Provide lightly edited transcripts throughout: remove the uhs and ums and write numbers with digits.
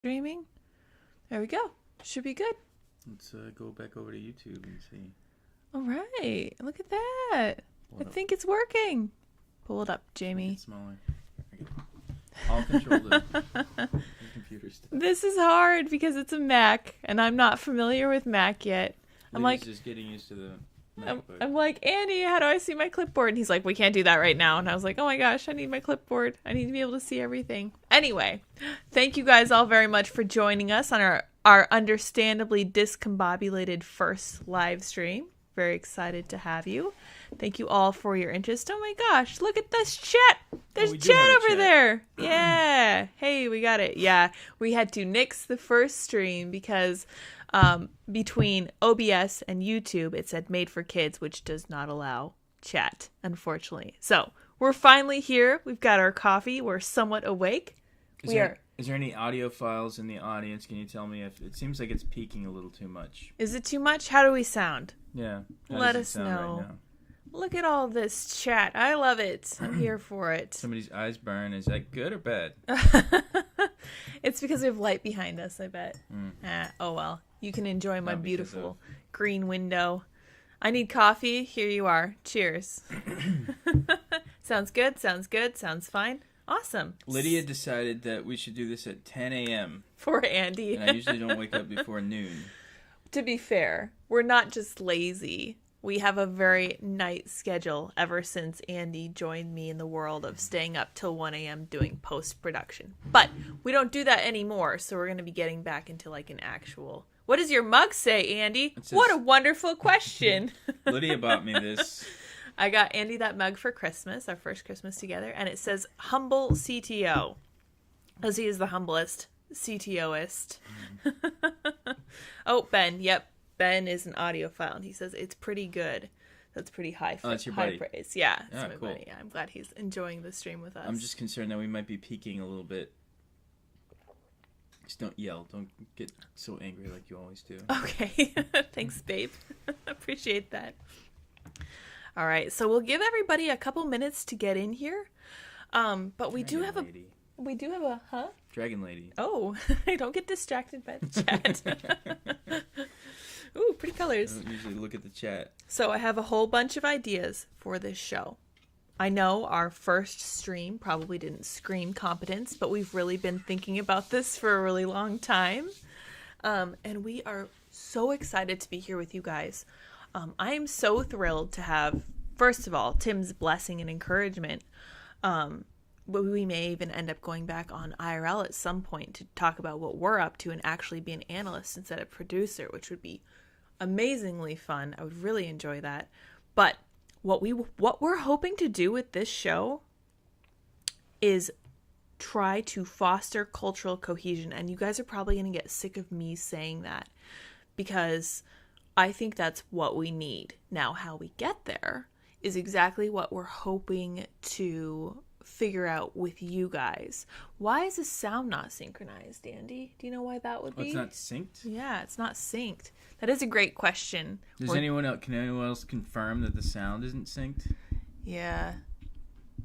Streaming. There we go. Should be good. Let's go back over to YouTube and see. All right. Look at that. I think it's working. Pull it up, Jamie. It's smaller. I'll control the computer stuff. This is hard because it's a Mac, and I'm not familiar with Mac yet. I'm like, just getting used to the MacBook. I'm like, Andy, how do I see my clipboard? And he's like, we can't do that right now. And I was like, oh my gosh, I need my clipboard. I need to be able to see everything. Anyway, thank you guys all very much for joining us on our understandably discombobulated first live stream. Very excited to have you. Thank you all for your interest. Oh my gosh, look at this chat. There's chat over there. Yeah. Hey, we got it. Yeah, we had to nix the first stream because between OBS and YouTube, it said made for kids, which does not allow chat, unfortunately. So we're finally here. We've got our coffee. We're somewhat awake. Is there any audio files in the audience? Can you tell me if it seems like it's peaking a little too much? Is it too much? How do we sound? Yeah. Let us know. Right now? Look at all this chat. I love it. I'm here for it. Somebody's eyes burn. Is that good or bad? It's because we have light behind us, I bet. Oh well. You can enjoy my beautiful green window. I need coffee. Here you are. Cheers. Sounds good. Sounds good. Sounds fine. Awesome. Lydia decided that we should do this at 10 a.m. For Andy. And I usually don't wake up before noon. To be fair, we're not just lazy. We have a very night schedule ever since Andy joined me in the world of staying up till 1 a.m. doing post-production. But we don't do that anymore, so we're going to be getting back into like an actual... What does your mug say, Andy? What a wonderful question. Lydia bought me this. I got Andy that mug for Christmas, our first Christmas together, and it says humble CTO, because he is the humblest CTOist. Oh, Ben, yep. Ben is an audiophile, and he says it's pretty good. That's pretty high praise. Yeah, that's my cool. buddy. Yeah, I'm glad he's enjoying the stream with us. I'm just concerned that we might be peaking a little bit. Just don't yell. Don't get so angry like you always do. Okay. Thanks, babe. Appreciate that. All right, so we'll give everybody a couple minutes to get in here. But we do have a Dragon Lady. Oh, don't get distracted by the chat. Ooh, pretty colors. I don't usually look at the chat. So I have a whole bunch of ideas for this show. I know our first stream probably didn't scream competence, but we've really been thinking about this for a really long time. And we are so excited to be here with you guys. I am so thrilled to have, first of all, Tim's blessing and encouragement. But we may even end up going back on IRL at some point to talk about what we're up to and actually be an analyst instead of producer, which would be amazingly fun. I would really enjoy that. But what we're hoping to do with this show is try to foster cultural cohesion. And you guys are probably going to get sick of me saying that because I think that's what we need. Now, how we get there is exactly what we're hoping to figure out with you guys. Why is the sound not synchronized, Andy? Do you know why that would be? It's not synced? Yeah, it's not synced. That is a great question. Can anyone else confirm that the sound isn't synced? Yeah.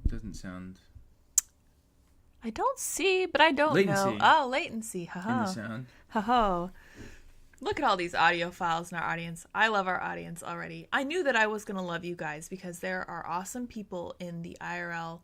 It doesn't sound... I don't see, but I don't know. Oh, latency. Ha-ha. In the sound. Ha-ha. Look at all these audio files in our audience. I love our audience already. I knew that I was going to love you guys because there are awesome people in the IRL.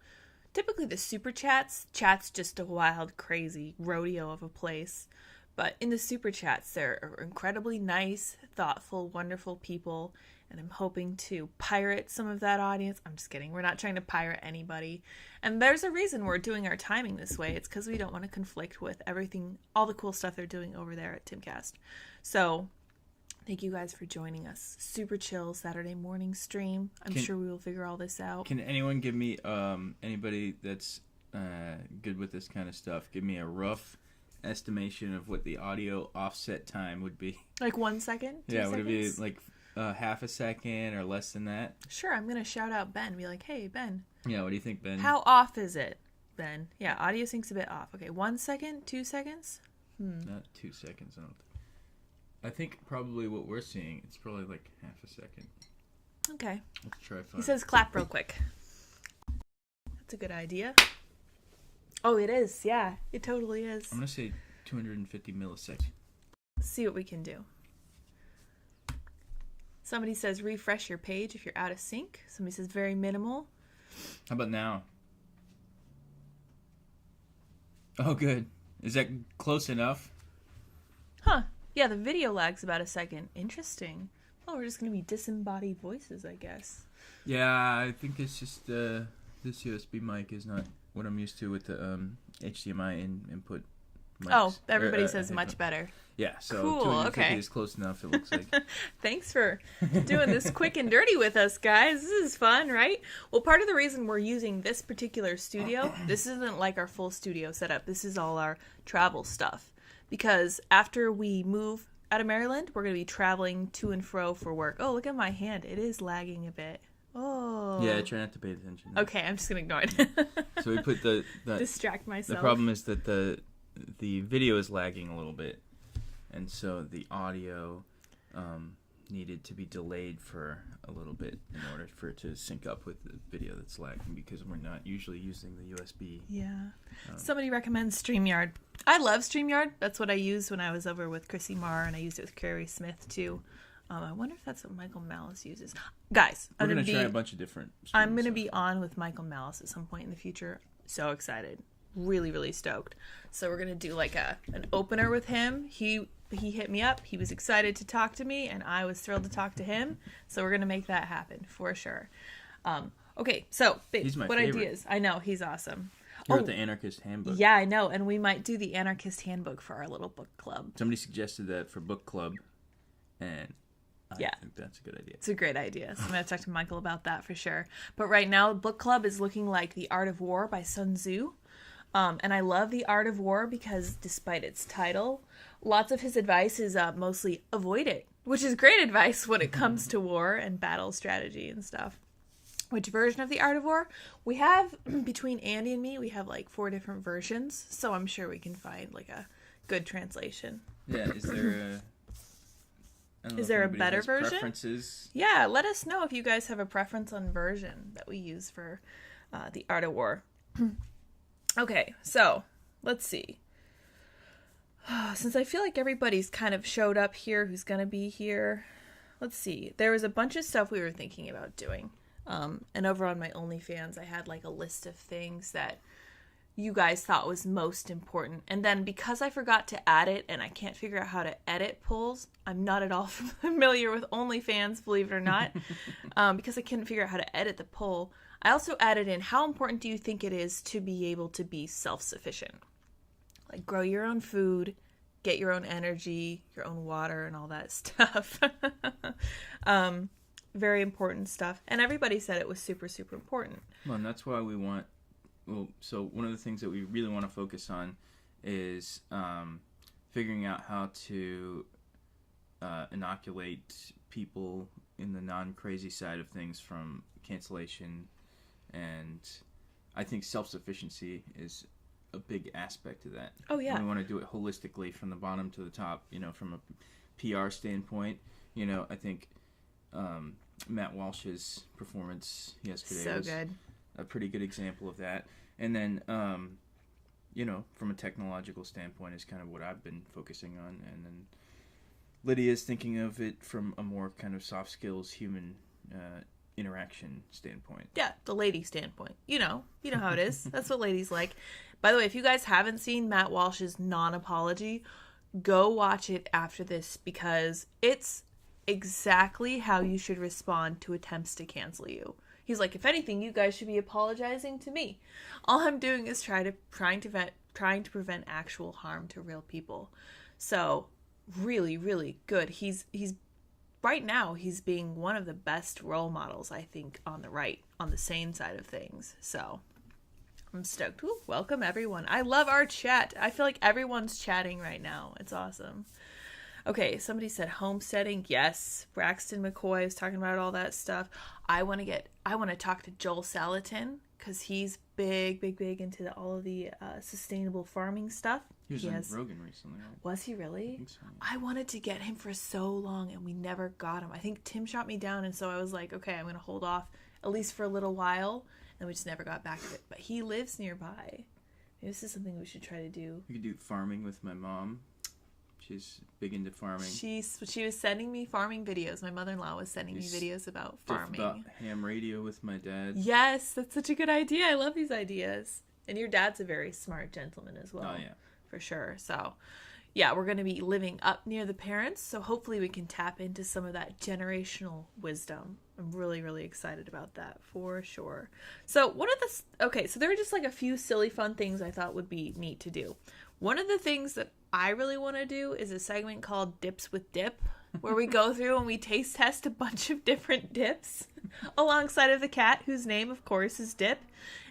Typically the super chats. Chat's just a wild, crazy rodeo of a place. But in the super chats, there are incredibly nice, thoughtful, wonderful people. And I'm hoping to pirate some of that audience. I'm just kidding. We're not trying to pirate anybody. And there's a reason we're doing our timing this way. It's because we don't want to conflict with everything, all the cool stuff they're doing over there at Timcast. So thank you guys for joining us. Super chill Saturday morning stream. I'm sure we will figure all this out. Can anyone give me, anybody that's good with this kind of stuff, give me a rough estimation of what the audio offset time would be? Like 1 second? 2 Yeah, seconds? would it be like half a second or less than that? Sure, I'm going to shout out Ben. Be like, hey, Ben. Yeah, what do you think, Ben? How off is it, Ben? Yeah, audio sync's a bit off. Okay, 1 second? 2 seconds? Not 2 seconds, I don't think. I think probably what we're seeing, it's probably like half a second. Okay. Let's try 5. He says clap real quick. That's a good idea. Oh, it is. Yeah, it totally is. I'm going to say 250 milliseconds. See what we can do. Somebody says refresh your page if you're out of sync. Somebody says very minimal. How about now? Oh, good. Is that close enough? Huh. Yeah, the video lags about a second. Interesting. Oh, we're just going to be disembodied voices, I guess. Yeah, I think it's just this USB mic is not what I'm used to with the HDMI input mics. Oh, everybody says much better. Yeah, so cool, 250 okay. is close enough, it looks like. Thanks for doing this quick and dirty with us, guys. This is fun, right? Well, part of the reason we're using this particular studio, this isn't like our full studio setup. This is all our travel stuff. Because after we move out of Maryland, we're going to be traveling to and fro for work. Oh, look at my hand. It is lagging a bit. Oh. Yeah, try not to pay attention. Okay, I'm just going to ignore it. So we put the distract myself. The problem is that the video is lagging a little bit. And so the audio needed to be delayed for a little bit in order for it to sync up with the video that's lagging because we're not usually using the USB. Yeah. Somebody recommends StreamYard. I love StreamYard. That's what I used when I was over with Chrissy Marr, and I used it with Carrie Smith too. I wonder if that's what Michael Malice uses. Guys, we're going to try a bunch of different I'm going to be on with Michael Malice at some point in the future. So excited. Really, really stoked. So we're going to do like an opener with him. He hit me up. He was excited to talk to me, and I was thrilled to talk to him. So we're going to make that happen for sure. Okay, so he's my what favorite. Ideas? I know, he's awesome. He wrote the Anarchist Handbook. Yeah, I know, and we might do the Anarchist Handbook for our little book club. Somebody suggested that for book club, and I think that's a good idea. It's a great idea. So I'm going to talk to Michael about that for sure. But right now, book club is looking like The Art of War by Sun Tzu. And I love The Art of War because despite its title, lots of his advice is mostly avoid it, which is great advice when it comes to war and battle strategy and stuff. Which version of The Art of War? We have, between Andy and me, we have like 4 different versions. So I'm sure we can find like a good translation. Yeah, is there a better version? Preferences? Yeah, let us know if you guys have a preference on version that we use for The Art of War. Okay, so let's see. Since I feel like everybody's kind of showed up here who's going to be here, let's see. There was a bunch of stuff we were thinking about doing. And over on my OnlyFans, I had like a list of things that you guys thought was most important. And then because I forgot to add it and I can't figure out how to edit polls, I'm not at all familiar with OnlyFans, believe it or not, because I couldn't figure out how to edit the poll. I also added in, how important do you think it is to be able to be self-sufficient? Like grow your own food, get your own energy, your own water, and all that stuff. Very important stuff. And everybody said it was super, super important. Well, and that's why we want... Well, so one of the things that we really want to focus on is figuring out how to inoculate people in the non-crazy side of things from cancellation. And I think self-sufficiency is a big aspect of that. Oh, yeah. And we want to do it holistically from the bottom to the top, from a PR standpoint. I think Matt Walsh's performance yesterday was good. A pretty good example of that. And then, from a technological standpoint is kind of what I've been focusing on. And then Lydia's thinking of it from a more kind of soft skills, human interaction standpoint. Yeah, the lady standpoint. You know how it is. That's what ladies like. By the way, if you guys haven't seen Matt Walsh's non-apology, go watch it after this because it's exactly how you should respond to attempts to cancel you. He's like, if anything, you guys should be apologizing to me. All I'm doing is trying to prevent actual harm to real people. So, really, really good. He's right now, he's being one of the best role models, I think, on the sane side of things. So, I'm stoked. Ooh, welcome, everyone. I love our chat. I feel like everyone's chatting right now. It's awesome. Okay, somebody said homesteading. Yes, Braxton McCoy was talking about all that stuff. I want to talk to Joel Salatin because he's big into all of the sustainable farming stuff. He was on Rogan recently. Right? Was he really? I think so. I wanted to get him for so long, and we never got him. I think Tim shot me down, and so I was like, okay, I'm going to hold off at least for a little while, and we just never got back to it. But he lives nearby. Maybe this is something we should try to do. We could do farming with my mom. She's big into farming. She was sending me farming videos. My mother-in-law was sending me videos about farming. About ham radio with my dad. Yes, that's such a good idea. I love these ideas. And your dad's a very smart gentleman as well. Oh, yeah. For sure. So, yeah, we're going to be living up near the parents. So hopefully we can tap into some of that generational wisdom. I'm really, really excited about that for sure. So so there are just like a few silly fun things I thought would be neat to do. One of the things that I really want to do is a segment called Dips with Dip, where we go through and we taste test a bunch of different dips alongside of the cat, whose name, of course, is Dip,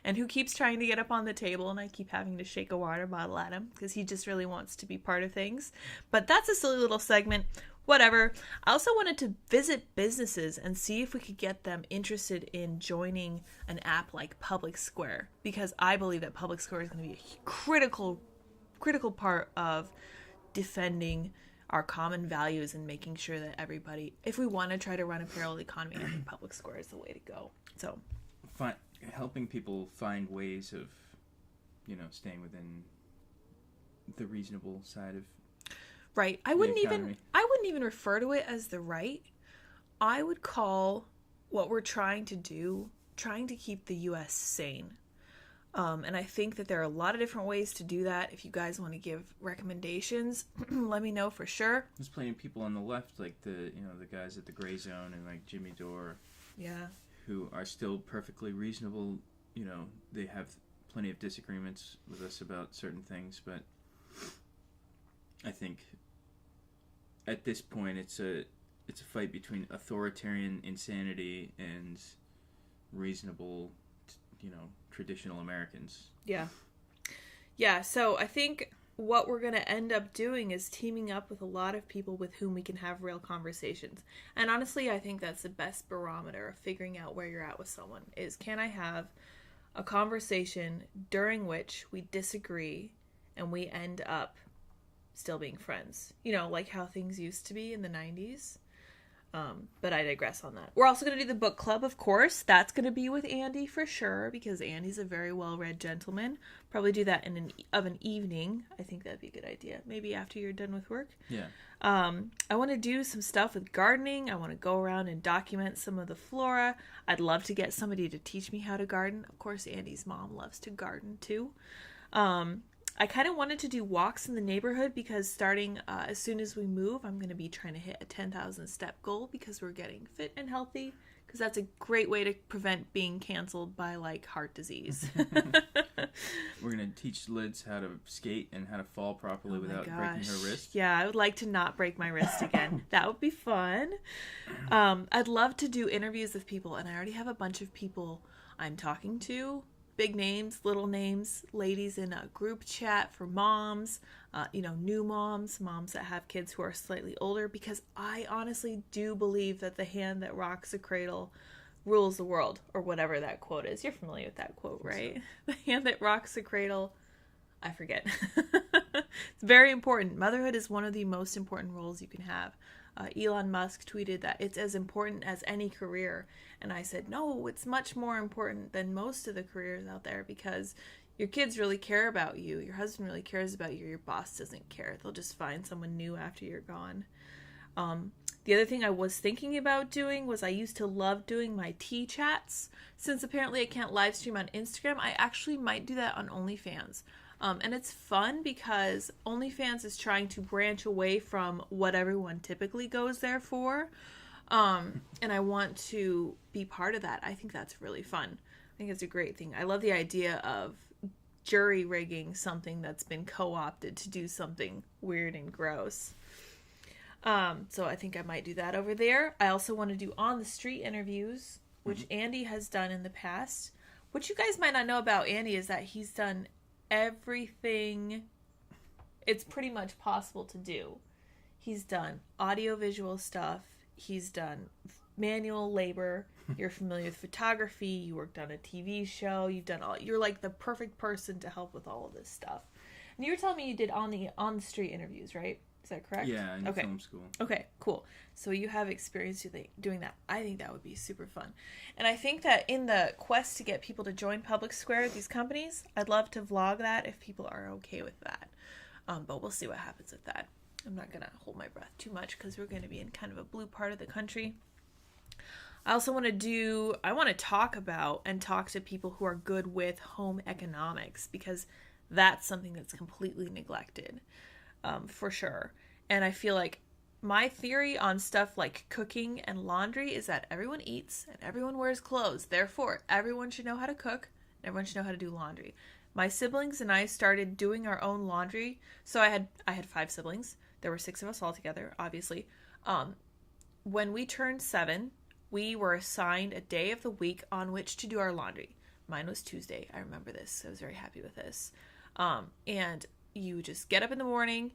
and who keeps trying to get up on the table, and I keep having to shake a water bottle at him because he just really wants to be part of things. But that's a silly little segment. Whatever. I also wanted to visit businesses and see if we could get them interested in joining an app like Public Square, because I believe that Public Square is going to be a critical part of defending our common values and making sure that everybody, if we want to try to run a parallel economy, I think Public Square is the way to go. So, helping people find ways of, staying within the reasonable side of right. I wouldn't even refer to it as the right. I would call what we're trying to do, trying to keep the U.S. sane. And I think that there are a lot of different ways to do that. If you guys want to give recommendations, let me know for sure. There's plenty of people on the left, like the guys at the Gray Zone and like Jimmy Dore, who are still perfectly reasonable. They have plenty of disagreements with us about certain things, but I think at this point it's a fight between authoritarian insanity and reasonable, traditional Americans. Yeah, so I think what we're going to end up doing is teaming up with a lot of people with whom we can have real conversations. And honestly, I think that's the best barometer of figuring out where you're at with someone, is can I have a conversation during which we disagree and we end up still being friends. Like how things used to be in the 90s. But I digress on that. We're also going to do the book club, of course. That's going to be with Andy for sure, because Andy's a very well-read gentleman. Probably do that in an evening. I think that'd be a good idea. Maybe after you're done with work. Yeah. I want to do some stuff with gardening. I want to go around and document some of the flora. I'd love to get somebody to teach me how to garden. Of course, Andy's mom loves to garden too. I kind of wanted to do walks in the neighborhood because starting as soon as we move, I'm going to be trying to hit a 10,000 step goal because we're getting fit and healthy, because that's a great way to prevent being canceled by like heart disease. We're going to teach Lyds how to skate and how to fall properly without breaking her wrist. Yeah, I would like to not break my wrist again. That would be fun. I'd love to do interviews with people, and I already have a bunch of people I'm talking to. Big names, little names, ladies in a group chat for moms, new moms that have kids who are slightly older, because I honestly do believe that the hand that rocks the cradle rules the world, or whatever that quote is. You're familiar with that quote, right? So. The hand that rocks the cradle, I forget. It's very important. Motherhood is one of the most important roles you can have. Elon Musk tweeted that it's as important as any career. And I said, no, it's much more important than most of the careers out there, because your kids really care about you. Your husband really cares about you. Your boss doesn't care. They'll just find someone new after you're gone. The other thing I was thinking about doing was I used to love doing my tea chats. Since apparently I can't live stream on Instagram, I actually might do that on OnlyFans. And it's fun because OnlyFans is trying to branch away from what everyone typically goes there for. And I want to be part of that. I think that's really fun. I think it's a great thing. I love the idea of jury rigging something that's been co-opted to do something weird and gross. So I think I might do that over there. I also want to do on the street interviews, which Andy has done in the past. What you guys might not know about Andy is that he's done everything it's pretty much possible to do. He's done audio-visual stuff. He's done manual labor. You're familiar with photography. You worked on a TV show. You're like the perfect person to help with all of this stuff. And you were telling me you did on the street interviews, right? Is that correct? Yeah, in film school. Okay, cool. So you have experience doing that. I think that would be super fun. And I think that in the quest to get people to join Public Square, these companies, I'd love to vlog that if people are okay with that. But we'll see what happens with that. I'm not going to hold my breath too much because we're going to be in kind of a blue part of the country. I also want to talk about and talk to people who are good with home economics, because that's something that's completely neglected, for sure. And I feel like my theory on stuff like cooking and laundry is that everyone eats and everyone wears clothes. Therefore, everyone should know how to cook and everyone should know how to do laundry. My siblings and I started doing our own laundry. So I had 5 siblings. There were 6 of us all together, obviously. When we turned 7, we were assigned a day of the week on which to do our laundry. Mine was Tuesday. I remember this. I was very happy with this. And you would just get up in the morning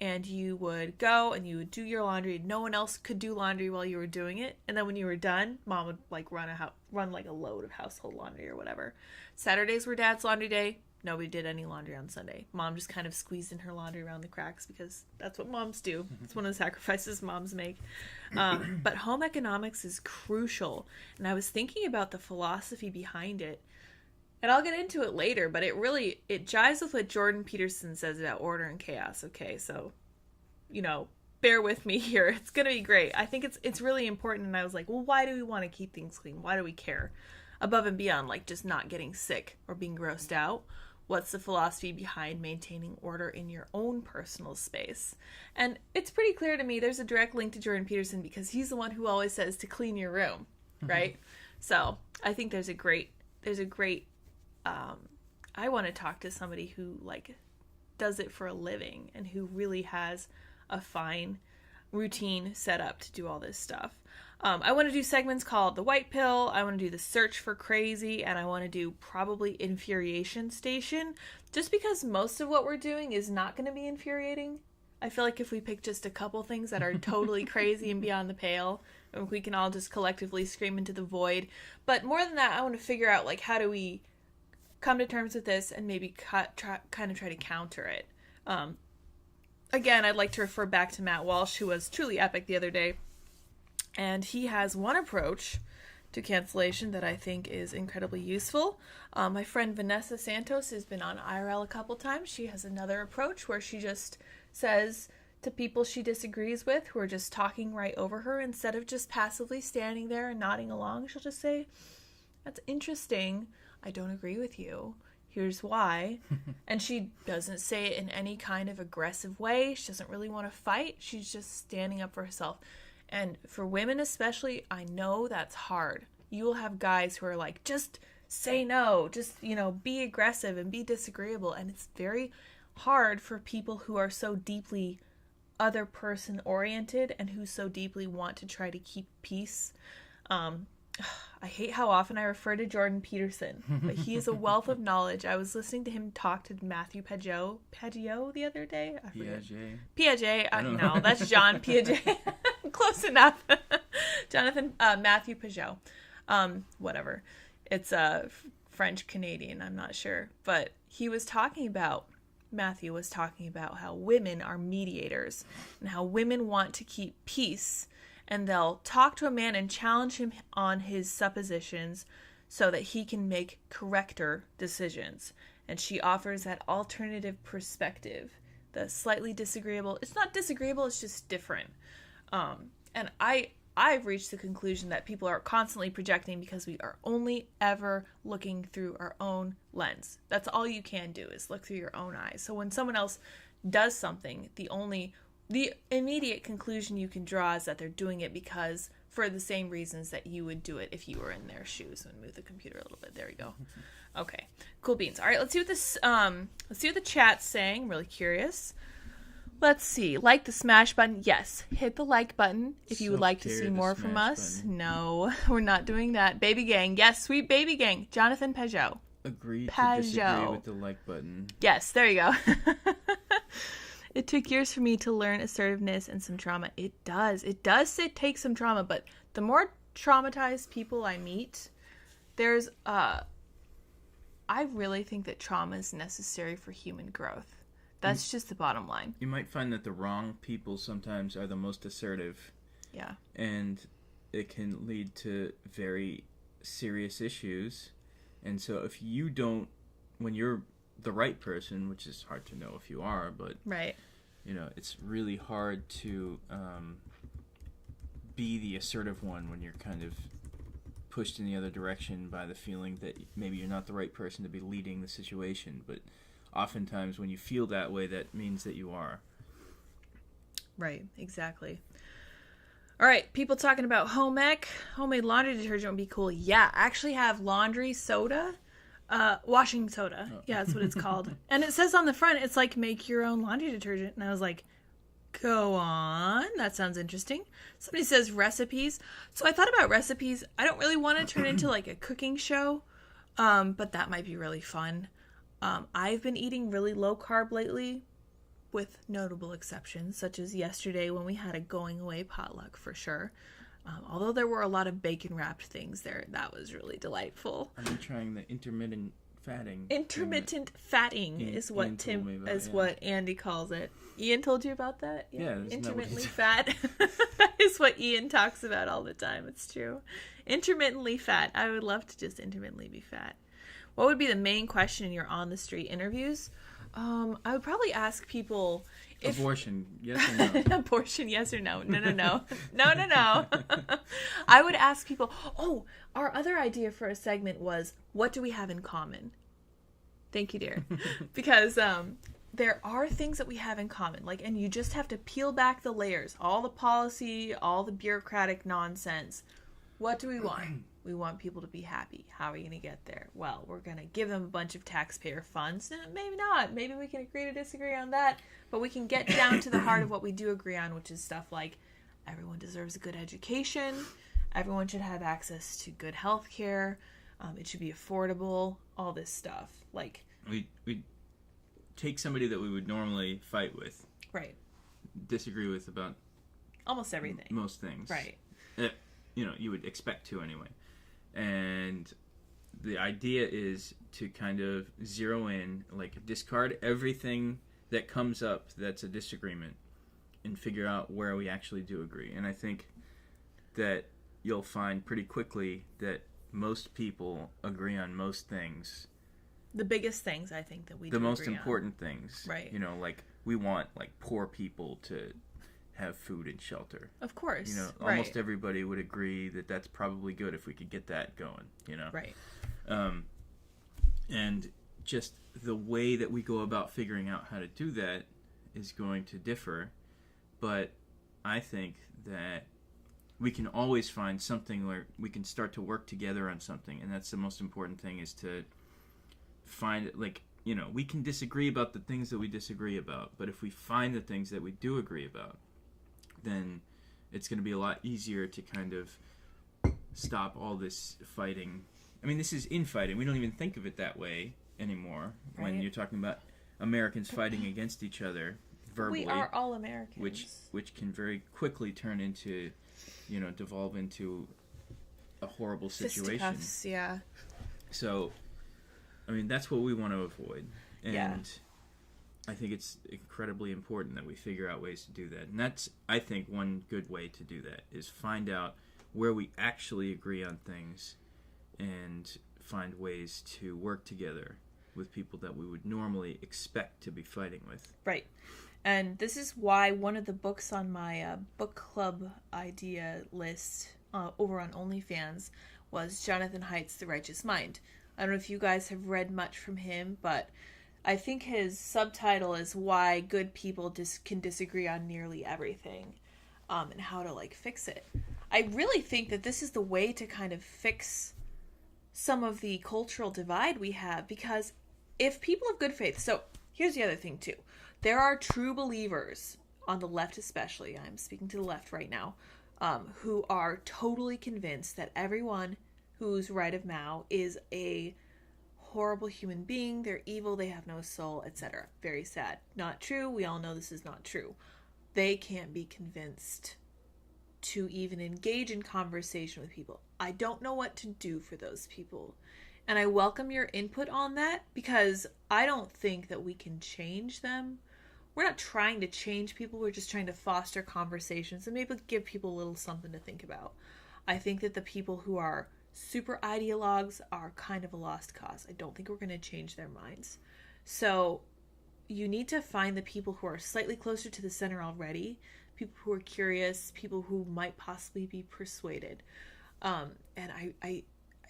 and you would go and you would do your laundry. No one else could do laundry while you were doing it. And then when you were done, Mom would like run like a load of household laundry or whatever. Saturdays were Dad's laundry day. Nobody did any laundry on Sunday. Mom just kind of squeezed in her laundry around the cracks because that's what moms do. It's one of the sacrifices moms make. But home economics is crucial. And I was thinking about the philosophy behind it. And I'll get into it later, but it jives with what Jordan Peterson says about order and chaos. Okay, so, bear with me here. It's going to be great. I think it's really important. And I was like, well, why do we want to keep things clean? Why do we care? Above and beyond, like, just not getting sick or being grossed out. What's the philosophy behind maintaining order in your own personal space? And it's pretty clear to me there's a direct link to Jordan Peterson because he's the one who always says to clean your room, right? So I think there's a great I want to talk to somebody who like does it for a living and who really has a fine routine set up to do all this stuff. I want to do segments called The White Pill. I want to do The Search for Crazy, and I want to do probably Infuriation Station, just because most of what we're doing is not going to be infuriating. I feel like if we pick just a couple things that are totally crazy and beyond the pale, we can all just collectively scream into the void. But more than that, I want to figure out like how do we come to terms with this and maybe try to counter it. Again, I'd like to refer back to Matt Walsh, who was truly epic the other day. And he has one approach to cancellation that I think is incredibly useful. My friend Vanessa Santos has been on IRL a couple times. She has another approach where she just says to people she disagrees with who are just talking right over her, instead of just passively standing there and nodding along, she'll just say, "That's interesting. I don't agree with you. Here's why." And she doesn't say it in any kind of aggressive way. She doesn't really want to fight. She's just standing up for herself. And for women especially, I know that's hard. You will have guys who are like, just say no, just, be aggressive and be disagreeable. And it's very hard for people who are so deeply other person oriented and who so deeply want to try to keep peace. I hate how often I refer to Jordan Peterson, but he is a wealth of knowledge. I was listening to him talk to Matthew Pageau the other day. Piaget. No, that's John Piaget. Close enough. Matthew Pageau. Whatever. It's French Canadian, I'm not sure. But Matthew was talking about how women are mediators and how women want to keep peace. And they'll talk to a man and challenge him on his suppositions so that he can make correcter decisions. And she offers that alternative perspective, the slightly disagreeable. It's not disagreeable, it's just different. And I've reached the conclusion that people are constantly projecting because we are only ever looking through our own lens. That's all you can do is look through your own eyes. So when someone else does something, the immediate conclusion you can draw is that they're doing it because for the same reasons that you would do it if you were in their shoes. And move the computer a little bit. There we go. Okay, cool beans. All right, let's see what the chat's saying. I'm really curious. Let's see. Like the smash button. Yes, hit the like button if you would like to see more from us. Button. No, we're not doing that. Baby gang. Yes, sweet baby gang. Jonathan Pageau. Agreed to disagree with the like button. Yes, there you go. It took years for me to learn assertiveness and some trauma. It does. It does take some trauma, but the more traumatized people I meet, I really think that trauma is necessary for human growth. That's just the bottom line. You might find that the wrong people sometimes are the most assertive. Yeah. And it can lead to very serious issues. And so if you don't, when you're the right person, which is hard to know if you are, but right, it's really hard to be the assertive one when you're kind of pushed in the other direction by the feeling that maybe you're not the right person to be leading the situation. But oftentimes when you feel that way, that means that you are. Right, exactly. All right, people talking about home ec. Homemade laundry detergent would be cool. Yeah, I actually have laundry soda. Washing soda. Oh. Yeah, that's what it's called. And it says on the front, it's like, make your own laundry detergent. And I was like, go on. That sounds interesting. Somebody says recipes. So I thought about recipes. I don't really want to turn into like a cooking show, but that might be really fun. I've been eating really low carb lately, with notable exceptions, such as yesterday when we had a going away potluck for sure. Although there were a lot of bacon wrapped things there, that was really delightful. Are you trying the intermittent fatting? Intermittent fatting is what what Andy calls it. Ian told you about that? Yeah, intermittently fat. That is what Ian talks about all the time. It's true. Intermittently fat. I would love to just intermittently be fat. What would be the main question in your on the street interviews? I would probably ask people if... Abortion, yes or no? Abortion, yes or no? No. No. I would ask people... Oh, our other idea for a segment was, what do we have in common? Thank you, dear. Because there are things that we have in common. And you just have to peel back the layers. All the policy, all the bureaucratic nonsense. What do we want? We want people to be happy. How are we going to get there? Well, we're going to give them a bunch of taxpayer funds. Maybe not. Maybe we can agree to disagree on that. But we can get down to the heart of what we do agree on, which is stuff like everyone deserves a good education. Everyone should have access to good health care. It should be affordable. All this stuff. We take somebody that we would normally fight with. Right. Disagree with about... almost everything. Most things. Right. You would expect to anyway. And the idea is to kind of zero in, discard everything that comes up that's a disagreement and figure out where we actually do agree. And I think that you'll find pretty quickly that most people agree on most things. The biggest things, I think, that we do agree on. The most important things. Right. We want, poor people to have food and shelter. Of course. Almost everybody would agree that that's probably good if we could get that going, Right. And just the way that we go about figuring out how to do that is going to differ, but I think that we can always find something where we can start to work together on something, and that's the most important thing, is to find, we can disagree about the things that we disagree about, but if we find the things that we do agree about, then it's going to be a lot easier to kind of stop all this fighting. I mean, this is infighting. We don't even think of it that way anymore. Right. When you're talking about Americans fighting against each other verbally. We are all Americans. Which can very quickly turn into, devolve into a horrible situation. Fisticuffs, yeah. So, I mean, that's what we want to avoid. And yeah. I think it's incredibly important that we figure out ways to do that. And that's, I think, one good way to do that is find out where we actually agree on things and find ways to work together with people that we would normally expect to be fighting with. Right. And this is why one of the books on my book club idea list over on OnlyFans was Jonathan Haidt's The Righteous Mind. I don't know if you guys have read much from him, but I think his subtitle is Why Good People Can Disagree on Nearly Everything, and how to fix it. I really think that this is the way to kind of fix some of the cultural divide we have, because if people of good faith, so here's the other thing too, there are true believers on the left, especially, I'm speaking to the left right now, who are totally convinced that everyone who's right of Mao is a horrible human being, they're evil, they have no soul, etc. Very sad. Not true. We all know this is not true. They can't be convinced to even engage in conversation with people. I don't know what to do for those people. And I welcome your input on that, because I don't think that we can change them. we're not trying to change people. We're just trying to foster conversations and maybe give people a little something to think about. I think that the people who are super ideologues are kind of a lost cause. I don't think we're going to change their minds. So you need to find the people who are slightly closer to the center already, people who are curious, people who might possibly be persuaded. And I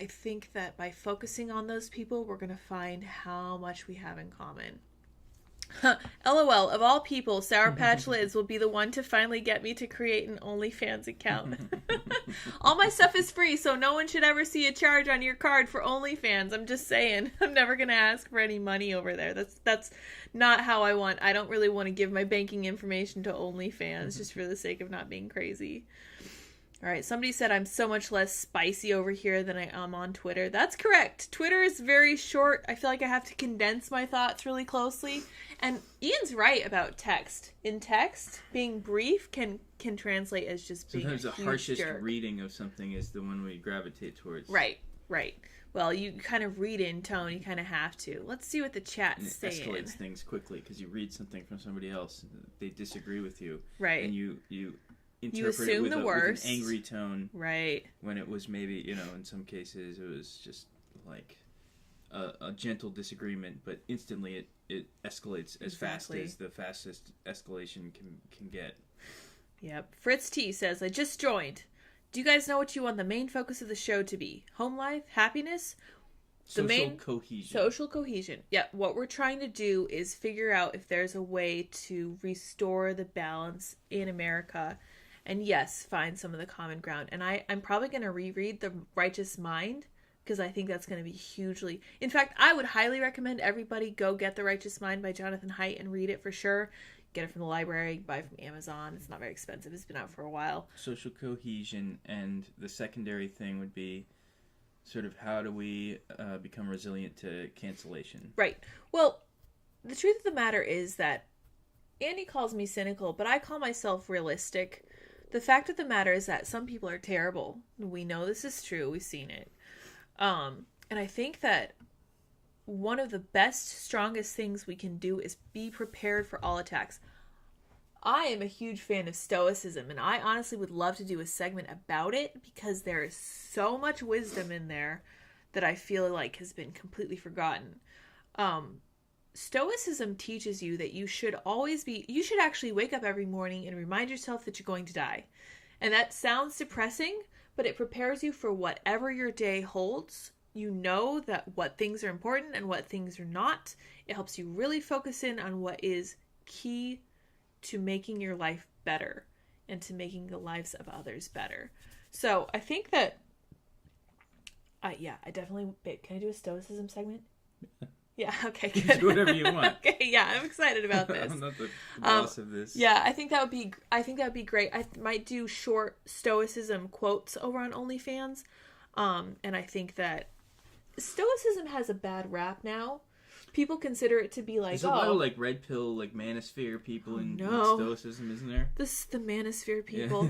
think that by focusing on those people, we're going to find how much we have in common. LOL, of all people, Sour Patch Lyds will be the one to finally get me to create an OnlyFans account. All my stuff is free, so no one should ever see a charge on your card for OnlyFans. I'm just saying. I'm never going to ask for any money over there. That's not how I don't really want to give my banking information to OnlyFans just for the sake of not being crazy. All right, somebody said I'm so much less spicy over here than I am on Twitter. That's correct. Twitter is very short. I feel like I have to condense my thoughts really closely. And Ian's right about text. In text, being brief can translate as just being sometimes a the huge harshest jerk. Reading of something is the one we gravitate towards. Right. Well, you kind of read in tone. You kind of have to. Let's see what the chat's saying. It escalates things quickly because you read something from somebody else. They disagree with you. Right. And you interpret it with with an angry tone. Right. When it was maybe, in some cases it was just like a gentle disagreement, but instantly it escalates as fast as the fastest escalation can get. Yep. Fritz T says, I just joined. Do you guys know what you want the main focus of the show to be? Home life? Happiness? Social cohesion. Yeah, what we're trying to do is figure out if there's a way to restore the balance in America. And yes, find some of the common ground. And I'm probably going to reread The Righteous Mind because I think that's going to be hugely... In fact, I would highly recommend everybody go get The Righteous Mind by Jonathan Haidt and read it for sure. Get it from the library, buy it from Amazon. It's not very expensive. It's been out for a while. Social cohesion, and the secondary thing would be sort of how do we become resilient to cancellation? Right. Well, the truth of the matter is that Andy calls me cynical, but I call myself realistic. The fact of the matter is that some people are terrible. We know this is true. We've seen it. And I think that one of the best, strongest things we can do is be prepared for all attacks. I am a huge fan of Stoicism, and I honestly would love to do a segment about it because there is so much wisdom in there that I feel like has been completely forgotten. Stoicism teaches you that you should actually wake up every morning and remind yourself that you're going to die. And that sounds depressing, but it prepares you for whatever your day holds. You know that what things are important and what things are not. It helps you really focus in on what is key to making your life better and to making the lives of others better. So I think that, I definitely, babe, can I do a Stoicism segment? Yeah, okay, good. Do whatever you want. Okay, yeah, I'm excited about this. I'm not the boss of this. Yeah, I think that would be great. I might do short Stoicism quotes over on OnlyFans. And I think that Stoicism has a bad rap now. People consider it to be like, there's a lot of like red pill, like manosphere people in Stoicism, isn't there? This is the manosphere people.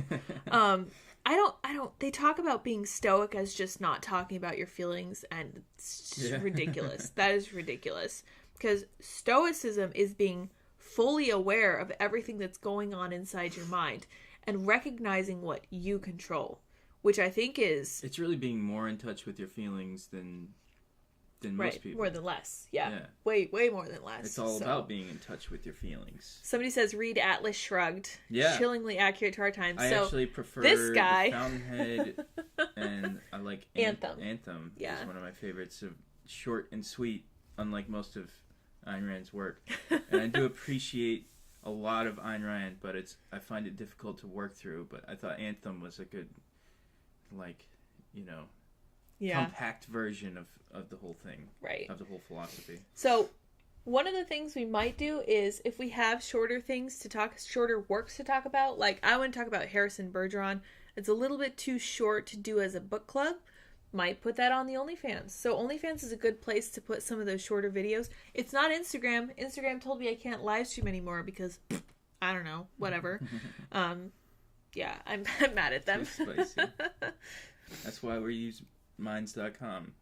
They talk about being stoic as just not talking about your feelings, and it's just ridiculous. That is ridiculous. Because Stoicism is being fully aware of everything that's going on inside your mind and recognizing what you control, which I think is... It's really being more in touch with your feelings than most people. More than less. Yeah. Way more than less. It's all about being in touch with your feelings. Somebody says, read Atlas Shrugged. Yeah. Chillingly accurate to our times. I actually prefer this guy. The Fountainhead, and I like Anthem. Anthem. Yeah. It's one of my favorites. Short and sweet, unlike most of Ayn Rand's work. And I do appreciate a lot of Ayn Rand, but I find it difficult to work through. But I thought Anthem was a good, compact version of the whole thing. Right. Of the whole philosophy. So one of the things we might do is if we have shorter works to talk about, like I want to talk about Harrison Bergeron. It's a little bit too short to do as a book club. Might put that on the OnlyFans. So OnlyFans is a good place to put some of those shorter videos. It's not Instagram. Instagram told me I can't live stream anymore because, I don't know, whatever. Yeah, I'm mad at them. Too spicy. That's why we use minds.com.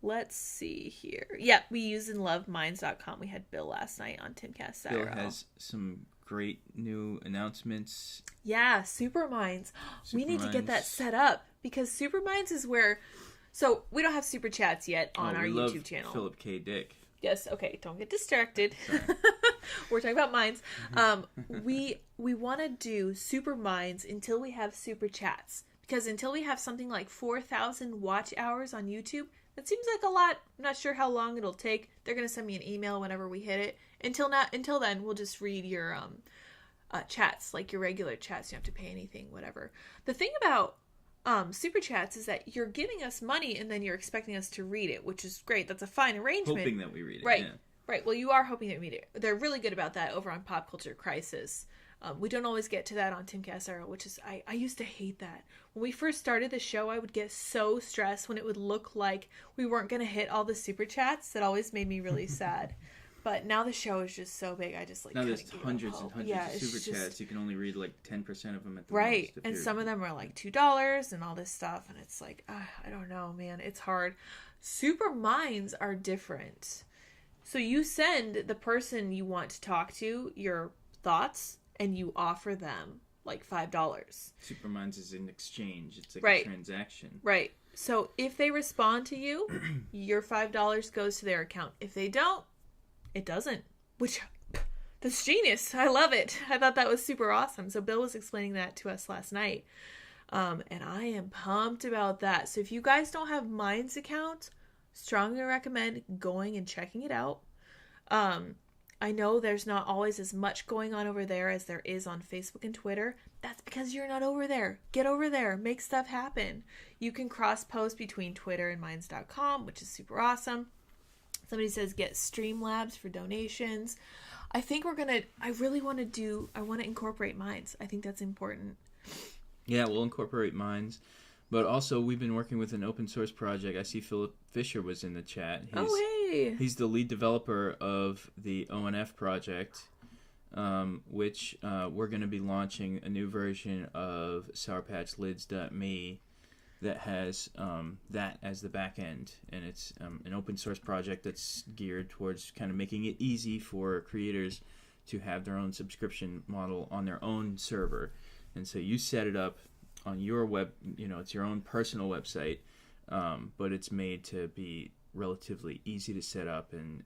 Let's see here. Yeah, we use and love minds.com. We had Bill last night on Timcast IRL. Bill has some great new announcements. Yeah, Superminds. We need to get that set up because Superminds is where... So, we don't have Super Chats yet on our YouTube channel. Philip K. Dick. Yes, okay, don't get distracted. We're talking about minds. We want to do Super Minds until we have Super Chats. Because until we have something like 4,000 watch hours on YouTube, that seems like a lot. I'm not sure how long it'll take. They're going to send me an email whenever we hit it. Until then, we'll just read your chats, like your regular chats. You don't have to pay anything, whatever. The thing about Super Chats is that you're giving us money and then you're expecting us to read it, which is great. That's a fine arrangement. Hoping that we read it. Right. Yeah. Right. Well, you are hoping that we read it. They're really good about that over on Pop Culture Crisis. We don't always get to that on Timcast IRL, which is, I used to hate that. When we first started the show, I would get so stressed when it would look like we weren't going to hit all the Super Chats. That always made me really sad. But now the show is just so big, I just like... Now there's hundreds and hundreds of Super Chats. You can only read like 10% of them at the most. Right, and some of them are like $2 and all this stuff, and it's like, I don't know, man, it's hard. Super Minds are different. So you send the person you want to talk to your thoughts, and you offer them like $5. Super Minds is an exchange. It's like right. a transaction. Right. So if they respond to you, your $5 goes to their account. If they don't, it doesn't. Which, that's genius. I love it. I thought that was super awesome. So Bill was explaining that to us last night. And I am pumped about that. So if you guys don't have Minds account, strongly recommend going and checking it out. I know there's not always as much going on over there as there is on Facebook and Twitter. That's because you're not over there. Get over there. Make stuff happen. You can cross-post between Twitter and Minds.com, which is super awesome. Somebody says get Streamlabs for donations. I think I want to incorporate Minds. I think that's important. Yeah, we'll incorporate Minds. But also, we've been working with an open source project. I see Philip Fisher was in the chat. He's the lead developer of the ONF project, which we're going to be launching a new version of SourPatchLyds.me that has that as the back end. And it's an open source project that's geared towards kind of making it easy for creators to have their own subscription model on their own server. And so you set it up on your web, it's your own personal website, but it's made to be relatively easy to set up, and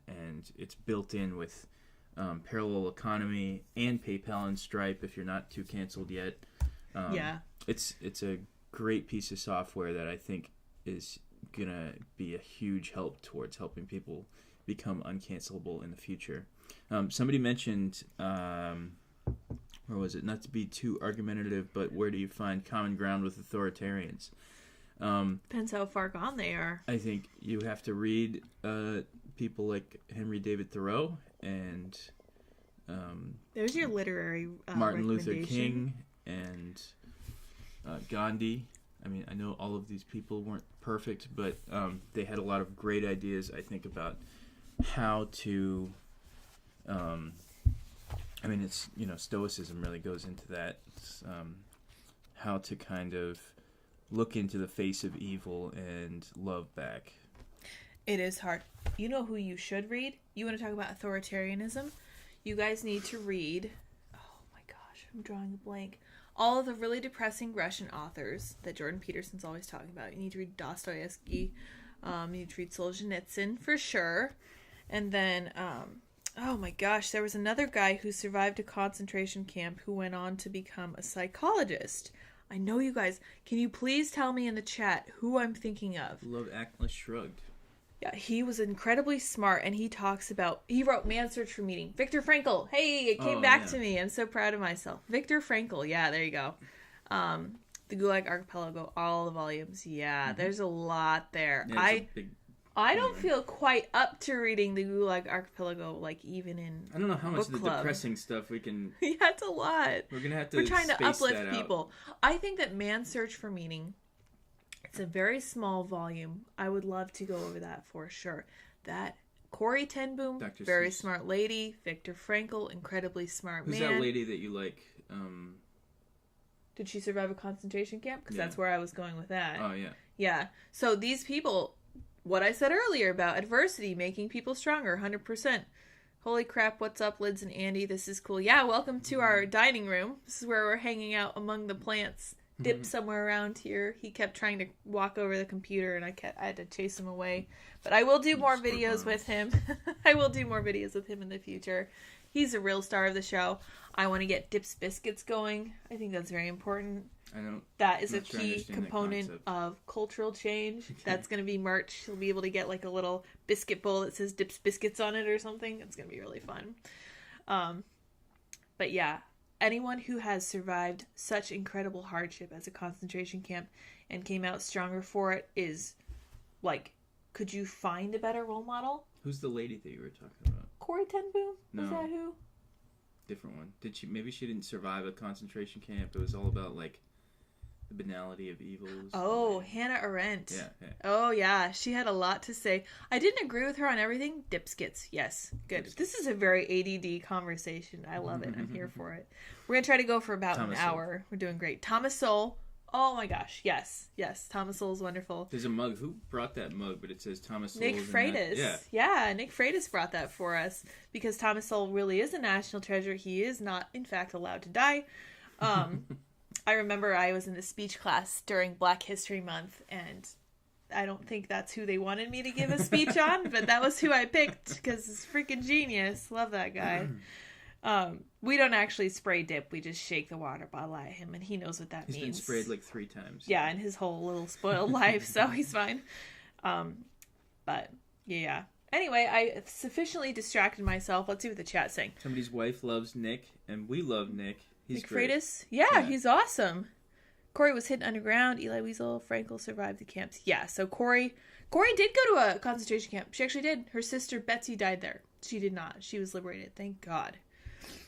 it's built in with Parallel Economy and PayPal and Stripe if you're not too canceled yet. It's a great piece of software that I think is gonna be a huge help towards helping people become uncancelable in the future. Somebody mentioned where was it? Not to be too argumentative, but where do you find common ground with authoritarians? Depends how far gone they are. I think you have to read people like Henry David Thoreau and there's your literary Martin Luther King and Gandhi. I mean, I know all of these people weren't perfect, but they had a lot of great ideas, I think, about how to... it's, Stoicism really goes into that. It's, how to kind of look into the face of evil and love back. It is hard. You know who you should read? You want to talk about authoritarianism? You guys need to read... Oh my gosh, I'm drawing a blank. All of the really depressing Russian authors that Jordan Peterson's always talking about. You need to read Dostoevsky. You need to read Solzhenitsyn for sure. And then... oh my gosh, there was another guy who survived a concentration camp who went on to become a psychologist. I know you guys. Can you please tell me in the chat who I'm thinking of? Love Atlas Shrugged. Yeah, he was incredibly smart, and he wrote Man's Search for Meaning. Viktor Frankl. Hey, it came back to me. I'm so proud of myself. Viktor Frankl. Yeah, there you go. The Gulag Archipelago, all the volumes. Yeah, There's a lot there. Yeah, I don't feel quite up to reading the Gulag Archipelago, like even in I don't know how much of the club. depressing stuff we can... Yeah, it's a lot. We're going to have to We're trying to uplift that people. Out. I think that Man's Search for Meaning, it's a very small volume. I would love to go over that for sure. That Corey ten Boom, Dr. very Seuss. smart lady. Viktor Frankl, incredibly smart Who's man. that lady that you like? Did she survive a concentration camp? Because that's where I was going with that. Oh, yeah. Yeah. So these people... what I said earlier about adversity making people stronger, 100%. Holy crap, what's up, Lyds and Andy? This is cool. Yeah, welcome to our dining room. This is where we're hanging out among the plants. Dip somewhere around here. He kept trying to walk over the computer, and I had to chase him away. But I will do more videos with him. I will do more videos with him in the future. He's a real star of the show. I want to get Dip's Biscuits going. I think that's very important. That is a key component of cultural change. Okay. That's going to be merch. You'll be able to get like a little biscuit bowl that says Dip's Biscuits on it or something. It's going to be really fun. But yeah, anyone who has survived such incredible hardship as a concentration camp and came out stronger for it is like, could you find a better role model? Who's the lady that you were talking about? Corrie ten Boom? No. Is that who? Different one. Maybe she didn't survive a concentration camp. It was all about like the banality of evils. Oh, Hannah Arendt. Yeah. Oh, yeah. She had a lot to say. I didn't agree with her on everything. Dipskits. Yes. Good. This is a very ADD conversation. I love it. I'm here for it. We're going to try to go for about an hour. We're doing great. Thomas Sowell. Oh, my gosh. Yes. Thomas Sowell is wonderful. There's a mug. Who brought that mug? But it says Thomas Sowell. Nick Freitas. Yeah, Nick Freitas brought that for us because Thomas Sowell really is a national treasure. He is not, in fact, allowed to die. I remember I was in a speech class during Black History Month, and I don't think that's who they wanted me to give a speech on, but that was who I picked because it's freaking genius. Love that guy. We don't actually spray dip. We just shake the water bottle at him, and he knows what that means. He's been sprayed like 3 times. Yeah, in his whole little spoiled life, so he's fine. But, yeah. Anyway, I sufficiently distracted myself. Let's see what the chat's saying. Somebody's wife loves Nick, and we love Nick. He's Nick great. Freitas? Yeah, he's awesome. Corey was hidden underground. Eli Wiesel, Frankel survived the camps. Yeah, so Corey did go to a concentration camp. She actually did. Her sister Betsy died there. She did not. She was liberated. Thank God.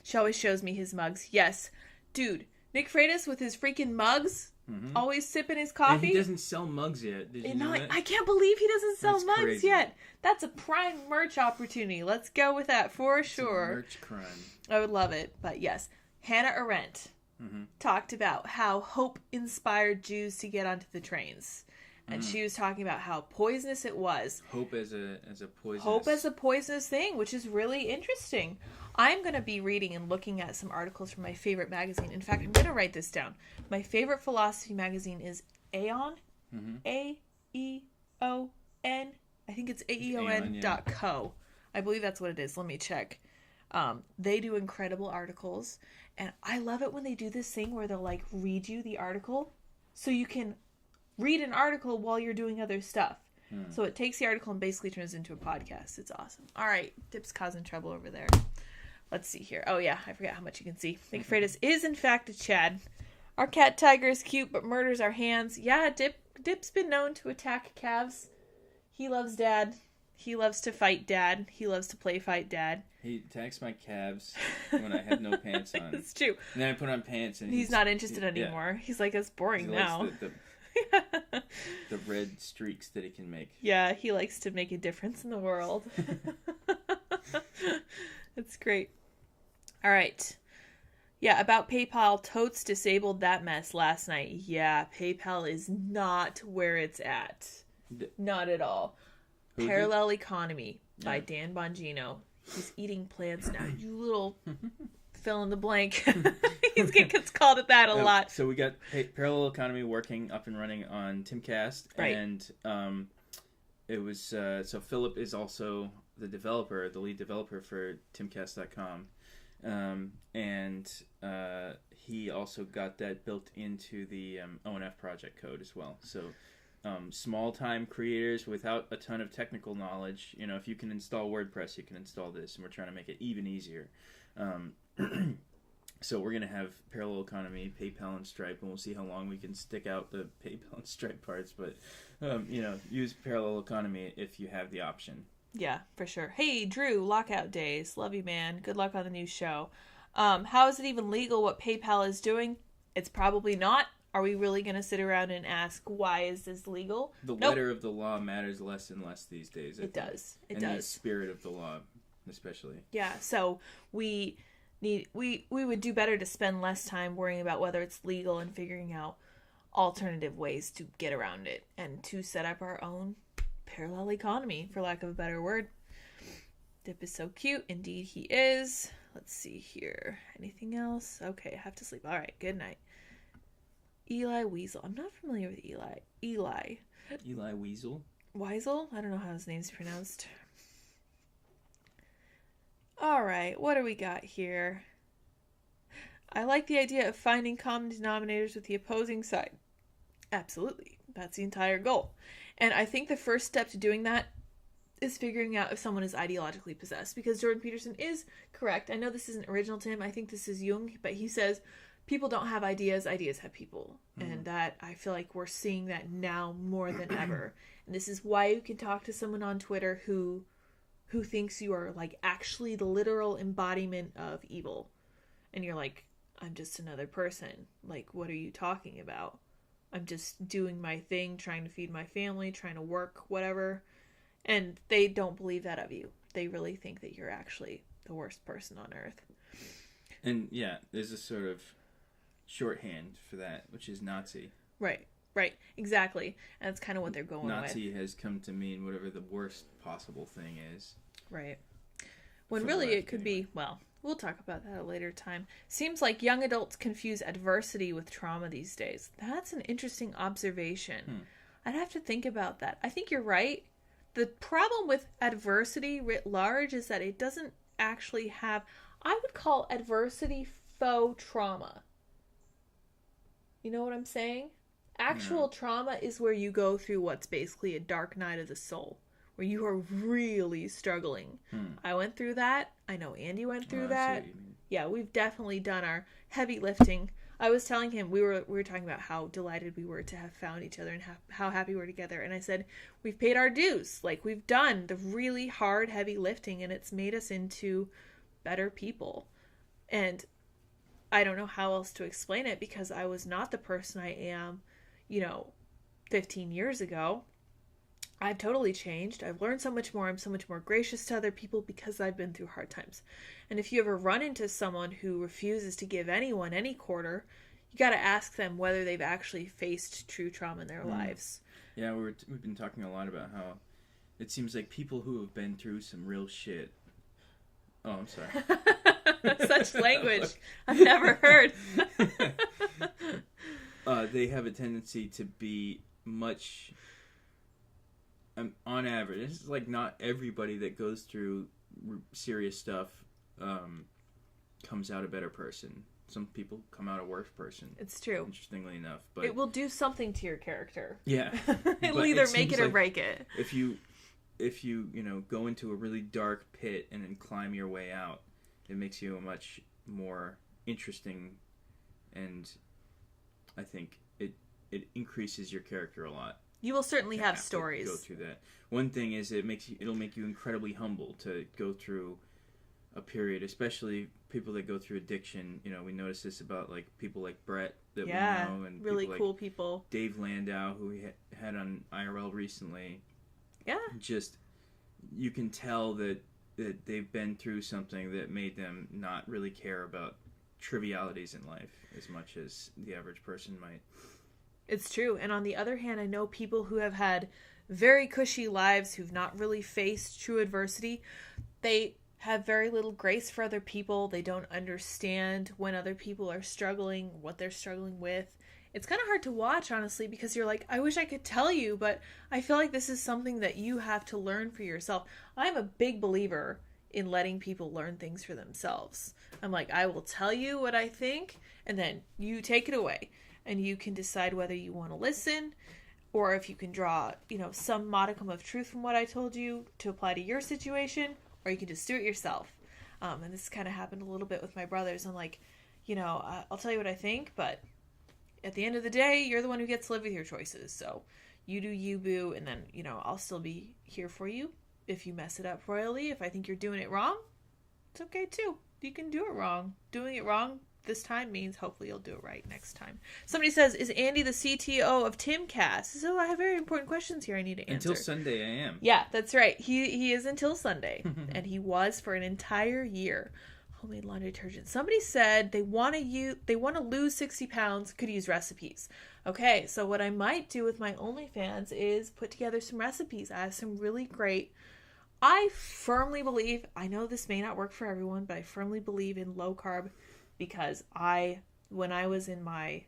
She always shows me his mugs. Yes. Dude, Nick Freitas with his freaking mugs, always sipping his coffee. And he doesn't sell mugs yet. Did you know that? I can't believe he doesn't sell mugs crazy. yet. That's a prime merch opportunity. Let's go with that for sure. Merch crime. I would love it. But yes, Hannah Arendt talked about how hope inspired Jews to get onto the trains. And she was talking about how poisonous it was. Hope as a poisonous... Hope as a poisonous thing, which is really interesting. I'm going to be reading and looking at some articles from my favorite magazine. In fact, I'm going to write this down. My favorite philosophy magazine is Aeon. A-E-O-N. I think it's aeon.co. I believe that's what it is. Let me check. They do incredible articles. And I love it when they do this thing where they'll like read you the article so you can read an article while you're doing other stuff. So it takes the article and basically turns it into a podcast. It's awesome. All right. Dip's causing trouble over there. Let's see here. Oh, yeah. I forgot how much you can see. Nick Freitas is, in fact, a Chad. Our cat Tiger is cute, but murders our hands. Yeah, Dip's been known to attack calves. He loves Dad. He loves to fight Dad. He loves to play fight Dad. He attacks my calves when I have no pants on. It's true. And then I put on pants and he's not interested anymore. Yeah. He's like, it's boring now. The red streaks that he can make. Yeah, he likes to make a difference in the world. It's great. All right. Yeah, about PayPal, Totes disabled that mess last night. Yeah, PayPal is not where it's at. Not at all. Parallel Economy by Dan Bongino. He's eating plants now. You little fill in the blank. He gets called at that a lot. So we got Parallel Economy working up and running on Timcast. Right. And it was... so Philip is also the developer, the lead developer for timcast.com. And he also got that built into the ONF project code as well. So small-time creators without a ton of technical knowledge, you know, if you can install WordPress, you can install this, and we're trying to make it even easier. So we're going to have Parallel Economy, PayPal, and Stripe, and we'll see how long we can stick out the PayPal and Stripe parts. But, you know, use Parallel Economy if you have the option. Yeah, for sure. Hey, Drew, lockout days. Love you, man. Good luck on the new show. How is it even legal what PayPal is doing? It's probably not. Are we really going to sit around and ask, why is this legal? The letter of the law matters less and less these days. It does. It does. And the spirit of the law, especially. Yeah, so we would do better to spend less time worrying about whether it's legal and figuring out alternative ways to get around it and to set up our own parallel economy, for lack of a better word. Dip is so cute. Indeed, he is. Let's see here. Anything else? Okay, I have to sleep. All right, good night. Eli Weasel. I'm not familiar with Eli. Eli Weasel? Weasel? I don't know how his name's pronounced. All right, what do we got here? I like the idea of finding common denominators with the opposing side. Absolutely. That's the entire goal. And I think the first step to doing that is figuring out if someone is ideologically possessed, because Jordan Peterson is correct. I know this isn't original to him. I think this is Jung, but he says people don't have ideas, ideas have people. Mm-hmm. And that, I feel like we're seeing that now more than ever. And this is why you can talk to someone on Twitter who thinks you are like actually the literal embodiment of evil. And you're like, I'm just another person. Like, what are you talking about? I'm just doing my thing, trying to feed my family, trying to work, whatever. And they don't believe that of you. They really think that you're actually the worst person on earth. And yeah, there's a sort of shorthand for that, which is Nazi. Right, exactly. And that's kind of what they're going Nazi with. has come to mean whatever the worst possible thing is. Right. When really it could be, well, we'll talk about that at a later time. Seems like young adults confuse adversity with trauma these days. That's an interesting observation. I'd have to think about that. I think you're right. The problem with adversity writ large is that it doesn't actually have, I would call adversity faux trauma. You know what I'm saying? Actual trauma is where you go through what's basically a dark night of the soul, where you are really struggling. I went through that. I know Andy went through that. Yeah, we've definitely done our heavy lifting. I was telling him, we were talking about how delighted we were to have found each other and how happy we're together. And I said, we've paid our dues. Like, we've done the really hard, heavy lifting, and it's made us into better people. And I don't know how else to explain it, because I was not the person I am, 15 years ago. I've totally changed. I've learned so much more. I'm so much more gracious to other people because I've been through hard times. And if you ever run into someone who refuses to give anyone any quarter, you got to ask them whether they've actually faced true trauma in their lives. Yeah, we've been talking a lot about how it seems like people who have been through some real shit. Oh, I'm sorry. Such language I've never heard. They have a tendency to be much... on average, it's like not everybody that goes through serious stuff comes out a better person. Some people come out a worse person. It's true. Interestingly enough, but it will do something to your character. Yeah, it'll either make it or break it. If you go into a really dark pit and then climb your way out, it makes you a much more interesting, and I think it increases your character a lot. You will certainly have stories. Go through that. One thing is it'll make you incredibly humble to go through a period, especially people that go through addiction. We notice this about like people like Brett that we know, and really people cool like people. Dave Landau, who we had on IRL recently. Yeah. Just you can tell that they've been through something that made them not really care about trivialities in life as much as the average person might. It's true. And on the other hand, I know people who have had very cushy lives who've not really faced true adversity. They have very little grace for other people. They don't understand when other people are struggling, what they're struggling with. It's kind of hard to watch, honestly, because you're like, I wish I could tell you, but I feel like this is something that you have to learn for yourself. I'm a big believer in letting people learn things for themselves. I'm like, I will tell you what I think, and then you take it away. And you can decide whether you want to listen, or if you can draw, some modicum of truth from what I told you to apply to your situation, or you can just do it yourself. And this kind of happened a little bit with my brothers. I'm like, I'll tell you what I think, but at the end of the day, you're the one who gets to live with your choices. So you do you, boo, and then, I'll still be here for you if you mess it up royally. If I think you're doing it wrong, it's okay too. You can do it wrong. Doing it wrong this time means hopefully you'll do it right next time. Somebody says, is Andy the CTO of Timcast? So I have very important questions here I need to answer. Until Sunday I am. Yeah, that's right. He is until Sunday. And he was for an entire year. Homemade laundry detergent. Somebody said they want to lose 60 pounds, could use recipes. Okay, so what I might do with my OnlyFans is put together some recipes. I have some really great. I firmly believe, I know this may not work for everyone, but I firmly believe in low carb because when I was in my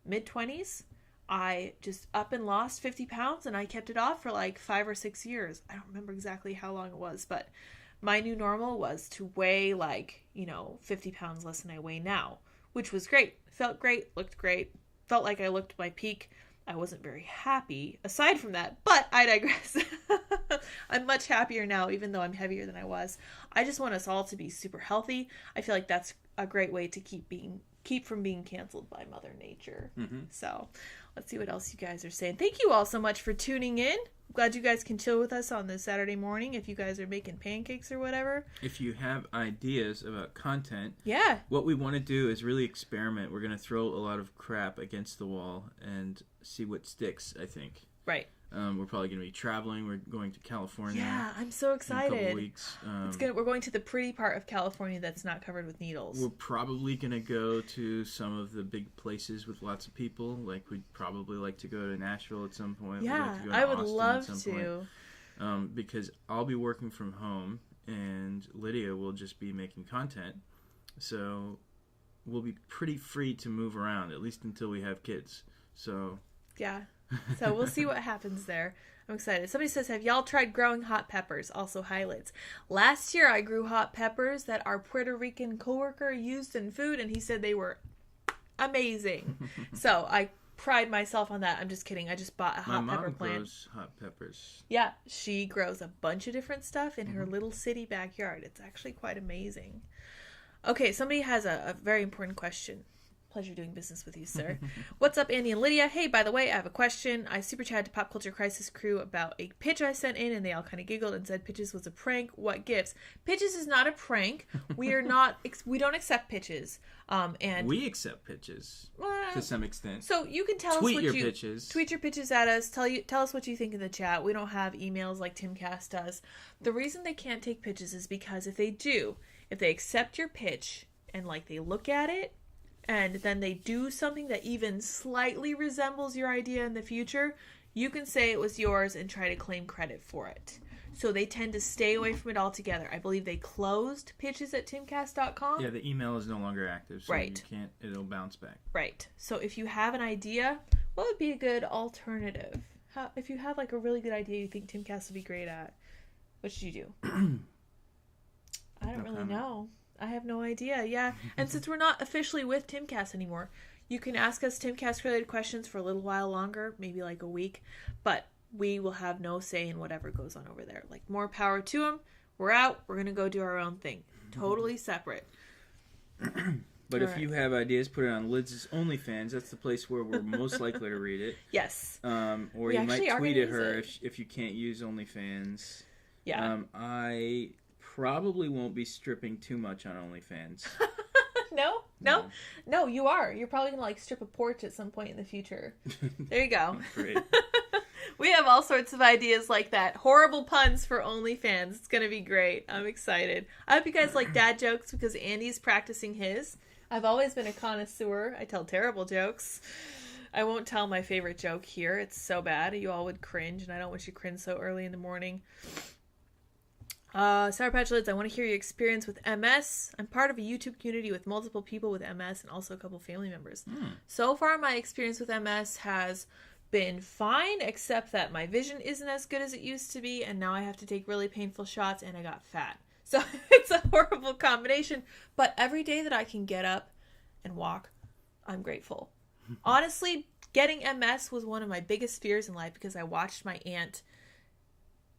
mid-20s, I just up and lost 50 pounds and I kept it off for like 5 or 6 years. I don't remember exactly how long it was, but my new normal was to weigh 50 pounds less than I weigh now, which was great. Felt great, looked great, felt like I looked my peak. I wasn't very happy aside from that, but I digress. I'm much happier now, even though I'm heavier than I was. I just want us all to be super healthy. I feel like that's a great way to keep from being canceled by Mother Nature. Mm-hmm. So let's see what else you guys are saying. Thank you all so much for tuning in. I'm glad you guys can chill with us on this Saturday morning if you guys are making pancakes or whatever. If you have ideas about content, yeah, what we want to do is really experiment. We're going to throw a lot of crap against the wall and see what sticks, I think. Right. We're probably going to be traveling. We're going to California. Yeah, I'm so excited. In a couple weeks. We're going to the pretty part of California that's not covered with needles. We're probably going to go to some of the big places with lots of people. Like, we'd probably like to go to Nashville at some point. Yeah, we'd like to go to I would Austin love to. Because I'll be working from home, and Lydia will just be making content. So we'll be pretty free to move around, at least until we have kids. So... yeah. So we'll see what happens there. I'm excited. Somebody says, have y'all tried growing hot peppers? Also, Lyds. Last year, I grew hot peppers that our Puerto Rican coworker used in food, and he said they were amazing. So I pride myself on that. I'm just kidding. I just bought a hot pepper plant. My mom grows hot peppers. Yeah, she grows a bunch of different stuff in her little city backyard. It's actually quite amazing. Okay, somebody has a very important question. Pleasure doing business with you, sir. What's up, Andy and Lydia? Hey, by the way, I have a question. I super chatted to Pop Culture Crisis crew about a pitch I sent in, and they all kind of giggled and said pitches was a prank. What gives? Pitches is not a prank. We are not. We don't accept pitches. And we accept pitches to some extent. So you can tell tweet us your pitches. Tweet your pitches at us. Tell us what you think in the chat. We don't have emails like Timcast does. The reason they can't take pitches is because if they accept your pitch and they look at it, and then they do something that even slightly resembles your idea in the future, you can say it was yours and try to claim credit for it. So they tend to stay away from it altogether. I believe they closed pitches at timcast.com. Yeah, the email is no longer active, so right. It'll bounce back. Right. So if you have an idea, what would be a good alternative? If you have a really good idea you think Timcast would be great at, what should you do? I don't really know. I have no idea, yeah. And since we're not officially with Timcast anymore, you can ask us Timcast-related questions for a little while longer, maybe a week, but we will have no say in whatever goes on over there. More power to them. We're out. We're going to go do our own thing. Totally separate. But if you have ideas, put it on Lyds' OnlyFans. That's the place where we're most likely to read it. Yes. Or you might tweet at her if you can't use OnlyFans. Yeah. I probably won't be stripping too much on OnlyFans. No, you are. You're probably going to strip a porch at some point in the future. There you go. Great. We have all sorts of ideas like that. Horrible puns for OnlyFans. It's going to be great. I'm excited. I hope you guys like dad jokes because Andy's practicing his. I've always been a connoisseur. I tell terrible jokes. I won't tell my favorite joke here. It's so bad. You all would cringe, and I don't want you to cringe so early in the morning. Sour Patch Lyds, I want to hear your experience with MS. I'm part of a YouTube community with multiple people with MS and also a couple family members. So far, my experience with MS has been fine, except that my vision isn't as good as it used to be, and now I have to take really painful shots, and I got fat. So it's a horrible combination, but every day that I can get up and walk, I'm grateful. Honestly, getting MS was one of my biggest fears in life because I watched my aunt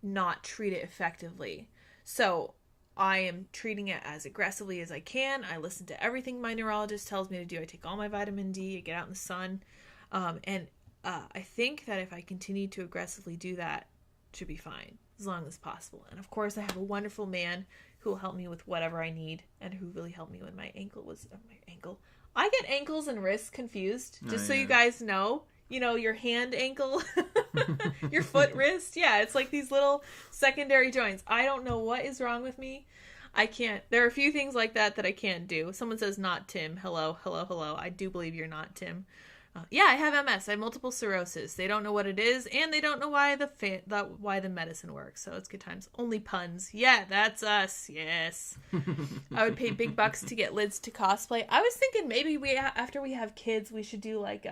not treat it effectively. So I am treating it as aggressively as I can. I listen to everything my neurologist tells me to do. I take all my vitamin D, I get out in the sun. I think that if I continue to aggressively do that, it should be fine, as long as possible. And of course, I have a wonderful man who will help me with whatever I need, and who really helped me when my ankle was... I get ankles and wrists confused, so you guys know. Your hand ankle, your foot wrist. Yeah, it's these little secondary joints. I don't know what is wrong with me. I can't. There are a few things like that I can't do. Someone says not Tim. Hello, hello, hello. I do believe you're not Tim. Yeah, I have MS. I have multiple sclerosis. They don't know what it is, and they don't know why why the medicine works. So it's good times. Only puns. Yeah, that's us. Yes. I would pay big bucks to get Lyds to cosplay. I was thinking maybe after we have kids, we should do like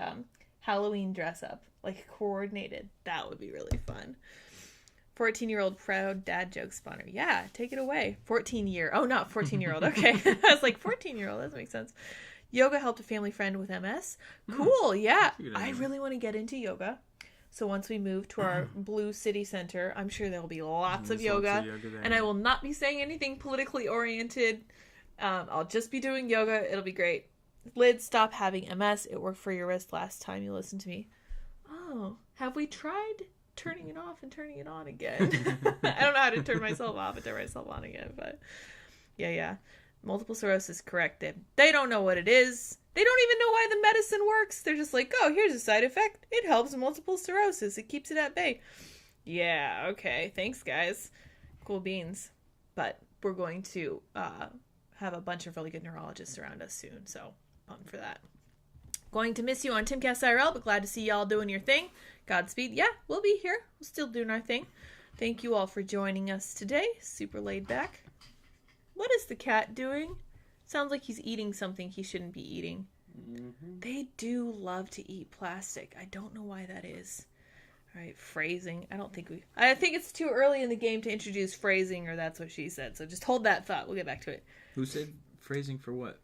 Halloween dress up, like coordinated. That would be really fun. 14-year-old proud dad joke spawner. Yeah, take it away. 14-year. Oh, not 14-year-old. Okay. I was like 14-year-old. That doesn't make sense. Yoga helped a family friend with MS. Cool, yeah. I really want to get into yoga. So once we move to our blue city center, I'm sure there'll be lots of yoga. And I will not be saying anything politically oriented. I'll just be doing yoga. It'll be great. Lyds, stop having MS. It worked for your wrist last time you listened to me. Oh, have we tried turning it off and turning it on again? I don't know how to turn myself off and turn myself on again, but yeah. Multiple sclerosis, correct. They don't know what it is. They don't even know why the medicine works. They're just like, oh, here's a side effect. It helps multiple sclerosis. It keeps it at bay. Yeah, okay. Thanks, guys. Cool beans. But we're going to have a bunch of really good neurologists around us soon, so pumped for that. Going to miss you on Timcast IRL, but glad to see y'all doing your thing. Godspeed. Yeah, we'll be here. We're still doing our thing. Thank you all for joining us today. Super laid back. What is the cat doing? Sounds like he's eating something he shouldn't be eating. Mm-hmm. They do love to eat plastic. I don't know why that is. All right, phrasing. I think it's too early in the game to introduce phrasing, or that's what she said. So just hold that thought. We'll get back to it. Who said phrasing for what?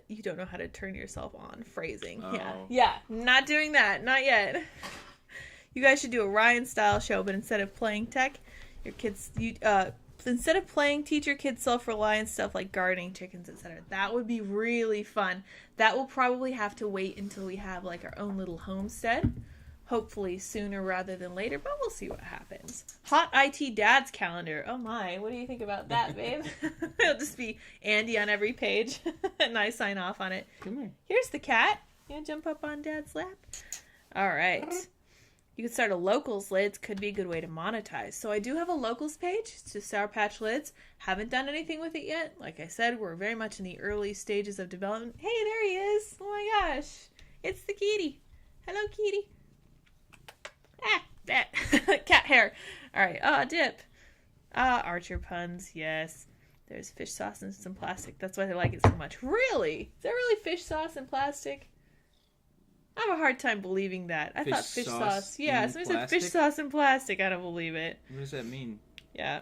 You don't know how to turn yourself on. Phrasing. Oh. Yeah. Not doing that. Not yet. You guys should do a Ryan style show, but instead of playing tech, instead of playing, teach your kids self-reliance stuff like gardening, chickens, etc. That would be really fun. That will probably have to wait until we have like our own little homestead. Hopefully sooner rather than later, but we'll see what happens. Hot IT Dad's calendar. Oh my, what do you think about that, babe? It'll just be Andy on every page, and I sign off on it. Come here. Here's the cat. You want to jump up on Dad's lap? All right. You could start a locals Lyds. Could be a good way to monetize. So I do have a locals page. It's just Sour Patch Lyds. Haven't done anything with it yet. Like I said, we're very much in the early stages of development. Hey, there he is. Oh my gosh. It's the kitty. Hello, kitty. That. Cat hair. All right. Dip. Archer puns. Yes. There's fish sauce and some plastic. That's why they like it so much. Really? Is there really fish sauce and plastic? I have a hard time believing that. I thought fish sauce. Yeah, somebody said fish sauce and plastic. I don't believe it. What does that mean? Yeah.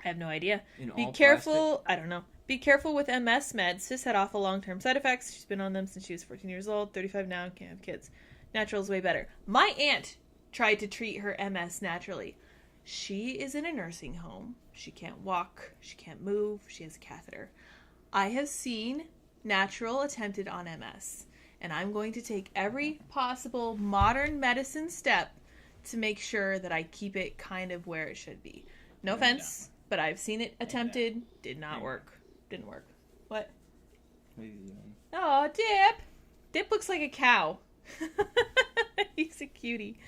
I have no idea. Be careful. Plastic? I don't know. Be careful with MS meds. Sis had awful long-term side effects. She's been on them since she was 14 years old. 35 now. Can't have kids. Natural is way better. My aunt tried to treat her MS naturally. She is in a nursing home. She can't walk. She can't move. She has a catheter. I have seen natural attempted on MS. And I'm going to take every possible modern medicine step to make sure that I keep it kind of where it should be. No offense, but I've seen it attempted. Did not work. Didn't work. What? Oh, Dip. Dip looks like a cow. He's a cutie.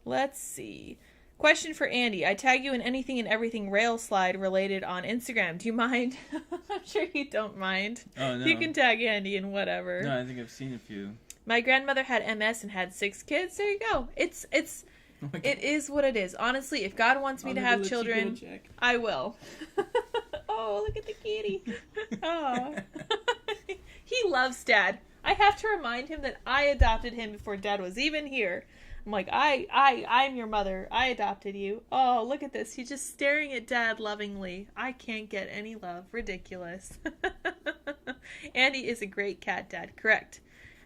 Let's see. Question for Andy. I tag you in anything and everything rail slide related on Instagram. Do you mind? I'm sure you don't mind. Oh, no. You can tag Andy in whatever. No, I think I've seen a few. My grandmother had MS and had 6 kids. There you go. It is what it is. Honestly, if God wants me to have children, I will. Oh, look at the kitty. Oh. He loves Dad. I have to remind him that I adopted him before Dad was even here. I'm like, I'm your mother. I adopted you. Oh, look at this. He's just staring at Dad lovingly. I can't get any love. Ridiculous. Andy is a great cat dad. Correct.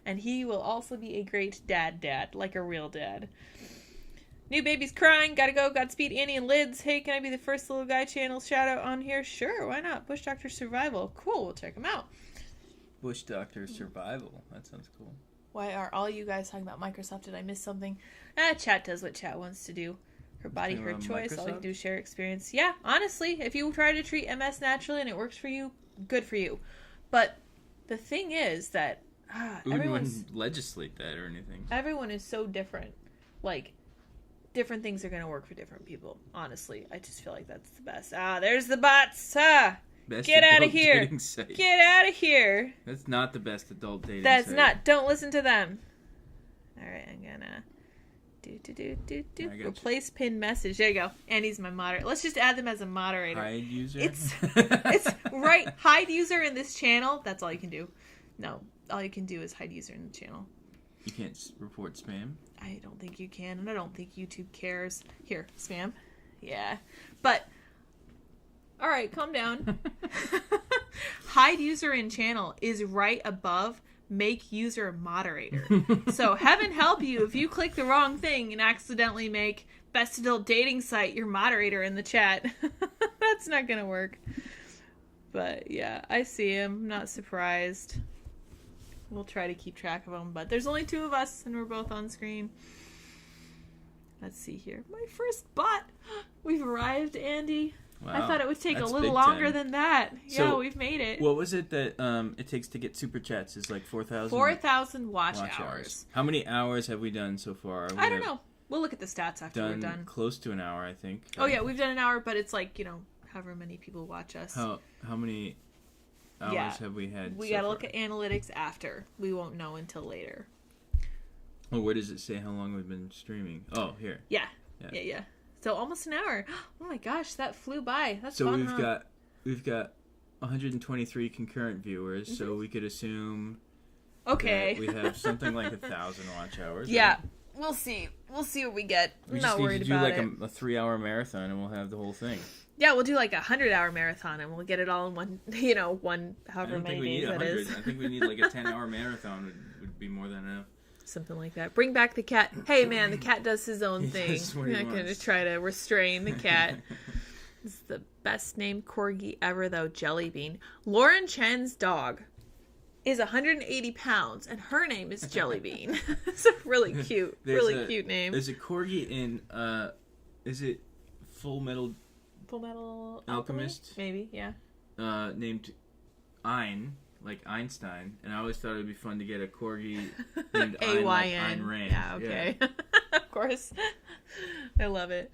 And he will also be a great dad, like a real dad. New baby's crying. Gotta go. Godspeed, Annie and Lyds. Hey, can I be the first little guy channel shout out on here? Sure, why not? Bush Doctor Survival. Cool, we'll check him out. Bush Doctor Survival. That sounds cool. Why are all you guys talking about Microsoft? Did I miss something? Chat does what chat wants to do. Her body, her choice. All you can do is share experience. Yeah, honestly, if you try to treat MS naturally and it works for you, good for you. But the thing is that everyone wouldn't legislate that or anything. Everyone is so different. Like, different things are going to work for different people. Honestly, I just feel like that's the best. There's the bots. Get out of here. Get out of here. That's not the best adult dating That's site. not. Don't listen to them. All right, I'm gonna replace pinned message. There you go. Andy's my moderator. Let's just add them as a moderator. Hide user. It's right. Hide user in this channel. That's all you can do. No, all you can do is hide user in the channel. You can't report spam. I don't think you can, and I don't think YouTube cares. Here, spam. Yeah, but all right, calm down. Hide user in channel is right above make user moderator. So heaven help you if you click the wrong thing and accidentally make best adult dating site your moderator in the chat. That's not gonna work. But yeah, I see him. I'm not surprised. We'll try to keep track of them, but there's only 2 of us and we're both on screen. Let's see here. My first bot. We've arrived, Andy. Wow, I thought it would take a little longer than that. So, yeah, we've made it. What was it that it takes to get super chats? Is like 4,000? 4,000 watch hours. How many hours have we done so far? I don't know. We'll look at the stats after we're done. Close to an hour, I think. Oh yeah, we've done an hour, but it's like, however many people watch us. How many hours have we had? We gotta look at analytics after. We won't know until later. Oh, where does it say how long we've been streaming? Oh, here. Yeah. So almost an hour. Oh my gosh, that flew by. That's fun. So we've got 123 concurrent viewers. Mm-hmm. So we could assume. Okay. That we have something like 1,000 watch hours. Yeah, right? We'll see. We'll see what we get. We I'm just not need worried to do about like it. a 3-hour marathon, and we'll have the whole thing. Yeah, we'll do like 100-hour marathon, and we'll get it all in one. However many days that is. I think we need like a 10-hour marathon would be more than enough. Something like that. Bring back the cat. Hey, man, the cat does his own thing. I'm not going to try to restrain the cat. This is the best named corgi ever, though, Jellybean. Lauren Chen's dog is 180 pounds, and her name is Jellybean. It's a really cute, cute name. There's a corgi in, is it Full Metal Alchemist? Maybe, yeah. Named Ein. Like Einstein, and I always thought it would be fun to get a corgi named Ayn. Like Ayn Rand. Yeah, okay. Yeah. Of course. I love it.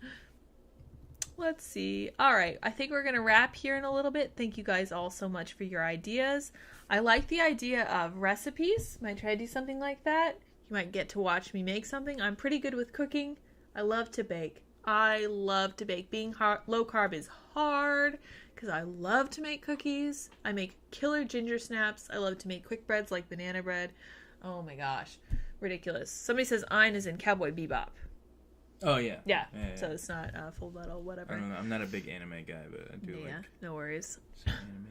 Let's see. All right, I think we're going to wrap here in a little bit. Thank you guys all so much for your ideas. I like the idea of recipes. Might try to do something like that. You might get to watch me make something. I'm pretty good with cooking. I love to bake. Being low carb is hard because I love to make cookies. I make killer ginger snaps. I love to make quick breads like banana bread. Oh my gosh. Ridiculous. Somebody says Ein is in Cowboy Bebop. Oh, yeah. Yeah. So it's not Full Metal, whatever. I don't know. I'm not a big anime guy, but I do like... no worries.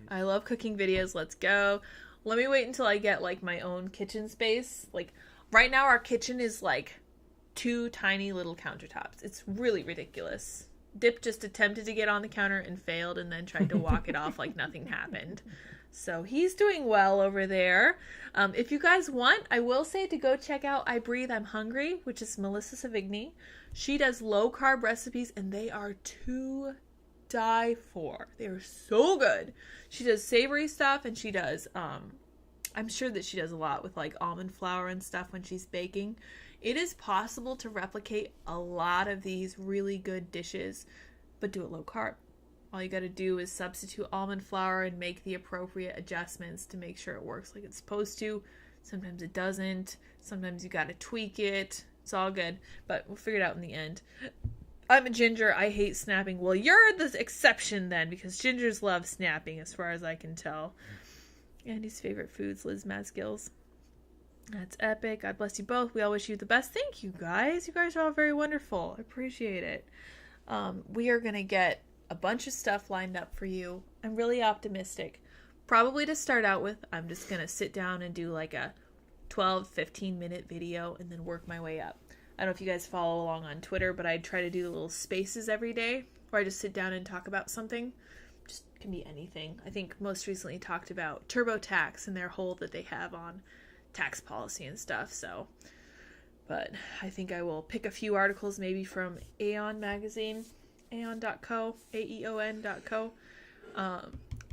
I love cooking videos. Let's go. Let me wait until I get, like, my own kitchen space. Like, right now our kitchen is, like, 2 tiny little countertops. It's really ridiculous. Dip just attempted to get on the counter and failed and then tried to walk it off like nothing happened. So he's doing well over there. If you guys want, I will say to go check out I Breathe, I'm Hungry, which is Melissa Savigny. She does low-carb recipes, and they are to die for. They are so good. She does savory stuff, and she does, I'm sure that she does a lot with, like, almond flour and stuff when she's baking. It is possible to replicate a lot of these really good dishes, but do it low carb. All you got to do is substitute almond flour and make the appropriate adjustments to make sure it works like it's supposed to. Sometimes it doesn't. Sometimes you got to tweak it. It's all good, but we'll figure it out in the end. I'm a ginger. I hate snapping. Well, you're the exception then, because gingers love snapping as far as I can tell. Andy's favorite foods, Liz Mazgills. That's epic. God bless you both. We all wish you the best. Thank you, guys. You guys are all very wonderful. I appreciate it. We are going to get a bunch of stuff lined up for you. I'm really optimistic. Probably to start out with, I'm just going to sit down and do like a 12, 15-minute video and then work my way up. I don't know if you guys follow along on Twitter, but I try to do the little spaces every day where I just sit down and talk about something. Just can be anything. I think most recently talked about TurboTax and their hold that they have on tax policy and stuff. So, but I think I will pick a few articles maybe from Aeon magazine, aeon.co, aeon.co.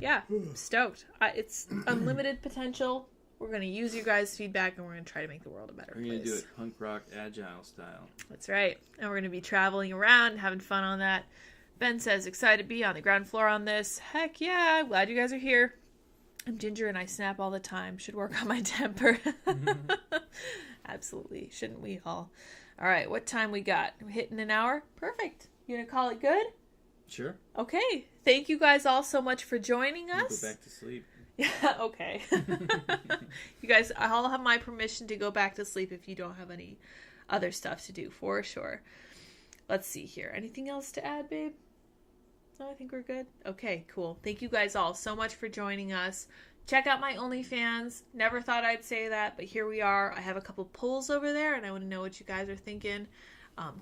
Yeah, stoked. It's unlimited potential. We're going to use you guys' feedback, and we're going to try to make the world a better place. We're going to do it punk rock agile style. That's right. And we're going to be traveling around and having fun on that. Ben says, excited to be on the ground floor on this. Heck yeah, I'm glad you guys are here. I'm Ginger and I snap all the time. Should work on my temper. Absolutely. Shouldn't we all? All right, what time we got? We're hitting an hour? Perfect. You going to call it good? Sure. Okay. Thank you guys all so much for joining us. Go back to sleep. Yeah, okay. You guys all have my permission to go back to sleep if you don't have any other stuff to do, for sure. Let's see here. Anything else to add, babe? No, I think we're good. Okay, cool. Thank you guys all so much for joining us. Check out my OnlyFans. Never thought I'd say that, but here we are. I have a couple polls over there, and I want to know what you guys are thinking.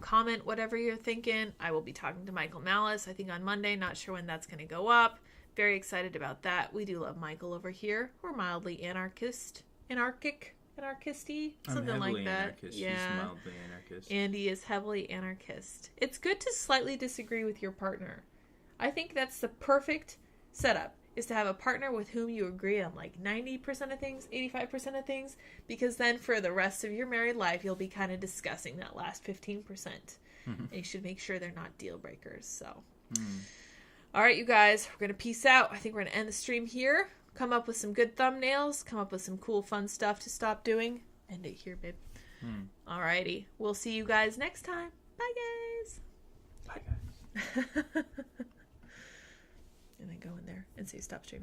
Comment whatever you're thinking. I will be talking to Michael Malice, I think on Monday. Not sure when that's going to go up. Very excited about that. We do love Michael over here. We're mildly anarchisty, something like that. Anarchist. Yeah, She's mildly anarchist. Andy is heavily anarchist. It's good to slightly disagree with your partner. I think that's the perfect setup, is to have a partner with whom you agree on like 90% of things, 85% of things, because then for the rest of your married life, you'll be kind of discussing that last 15%. And you should make sure they're not deal breakers. So, all right, you guys, we're going to peace out. I think we're going to end the stream here. Come up with some good thumbnails. Come up with some cool, fun stuff to stop doing. End it here, babe. All righty. We'll see you guys next time. Bye, guys. Bye, guys. And then go in there and say stop streaming.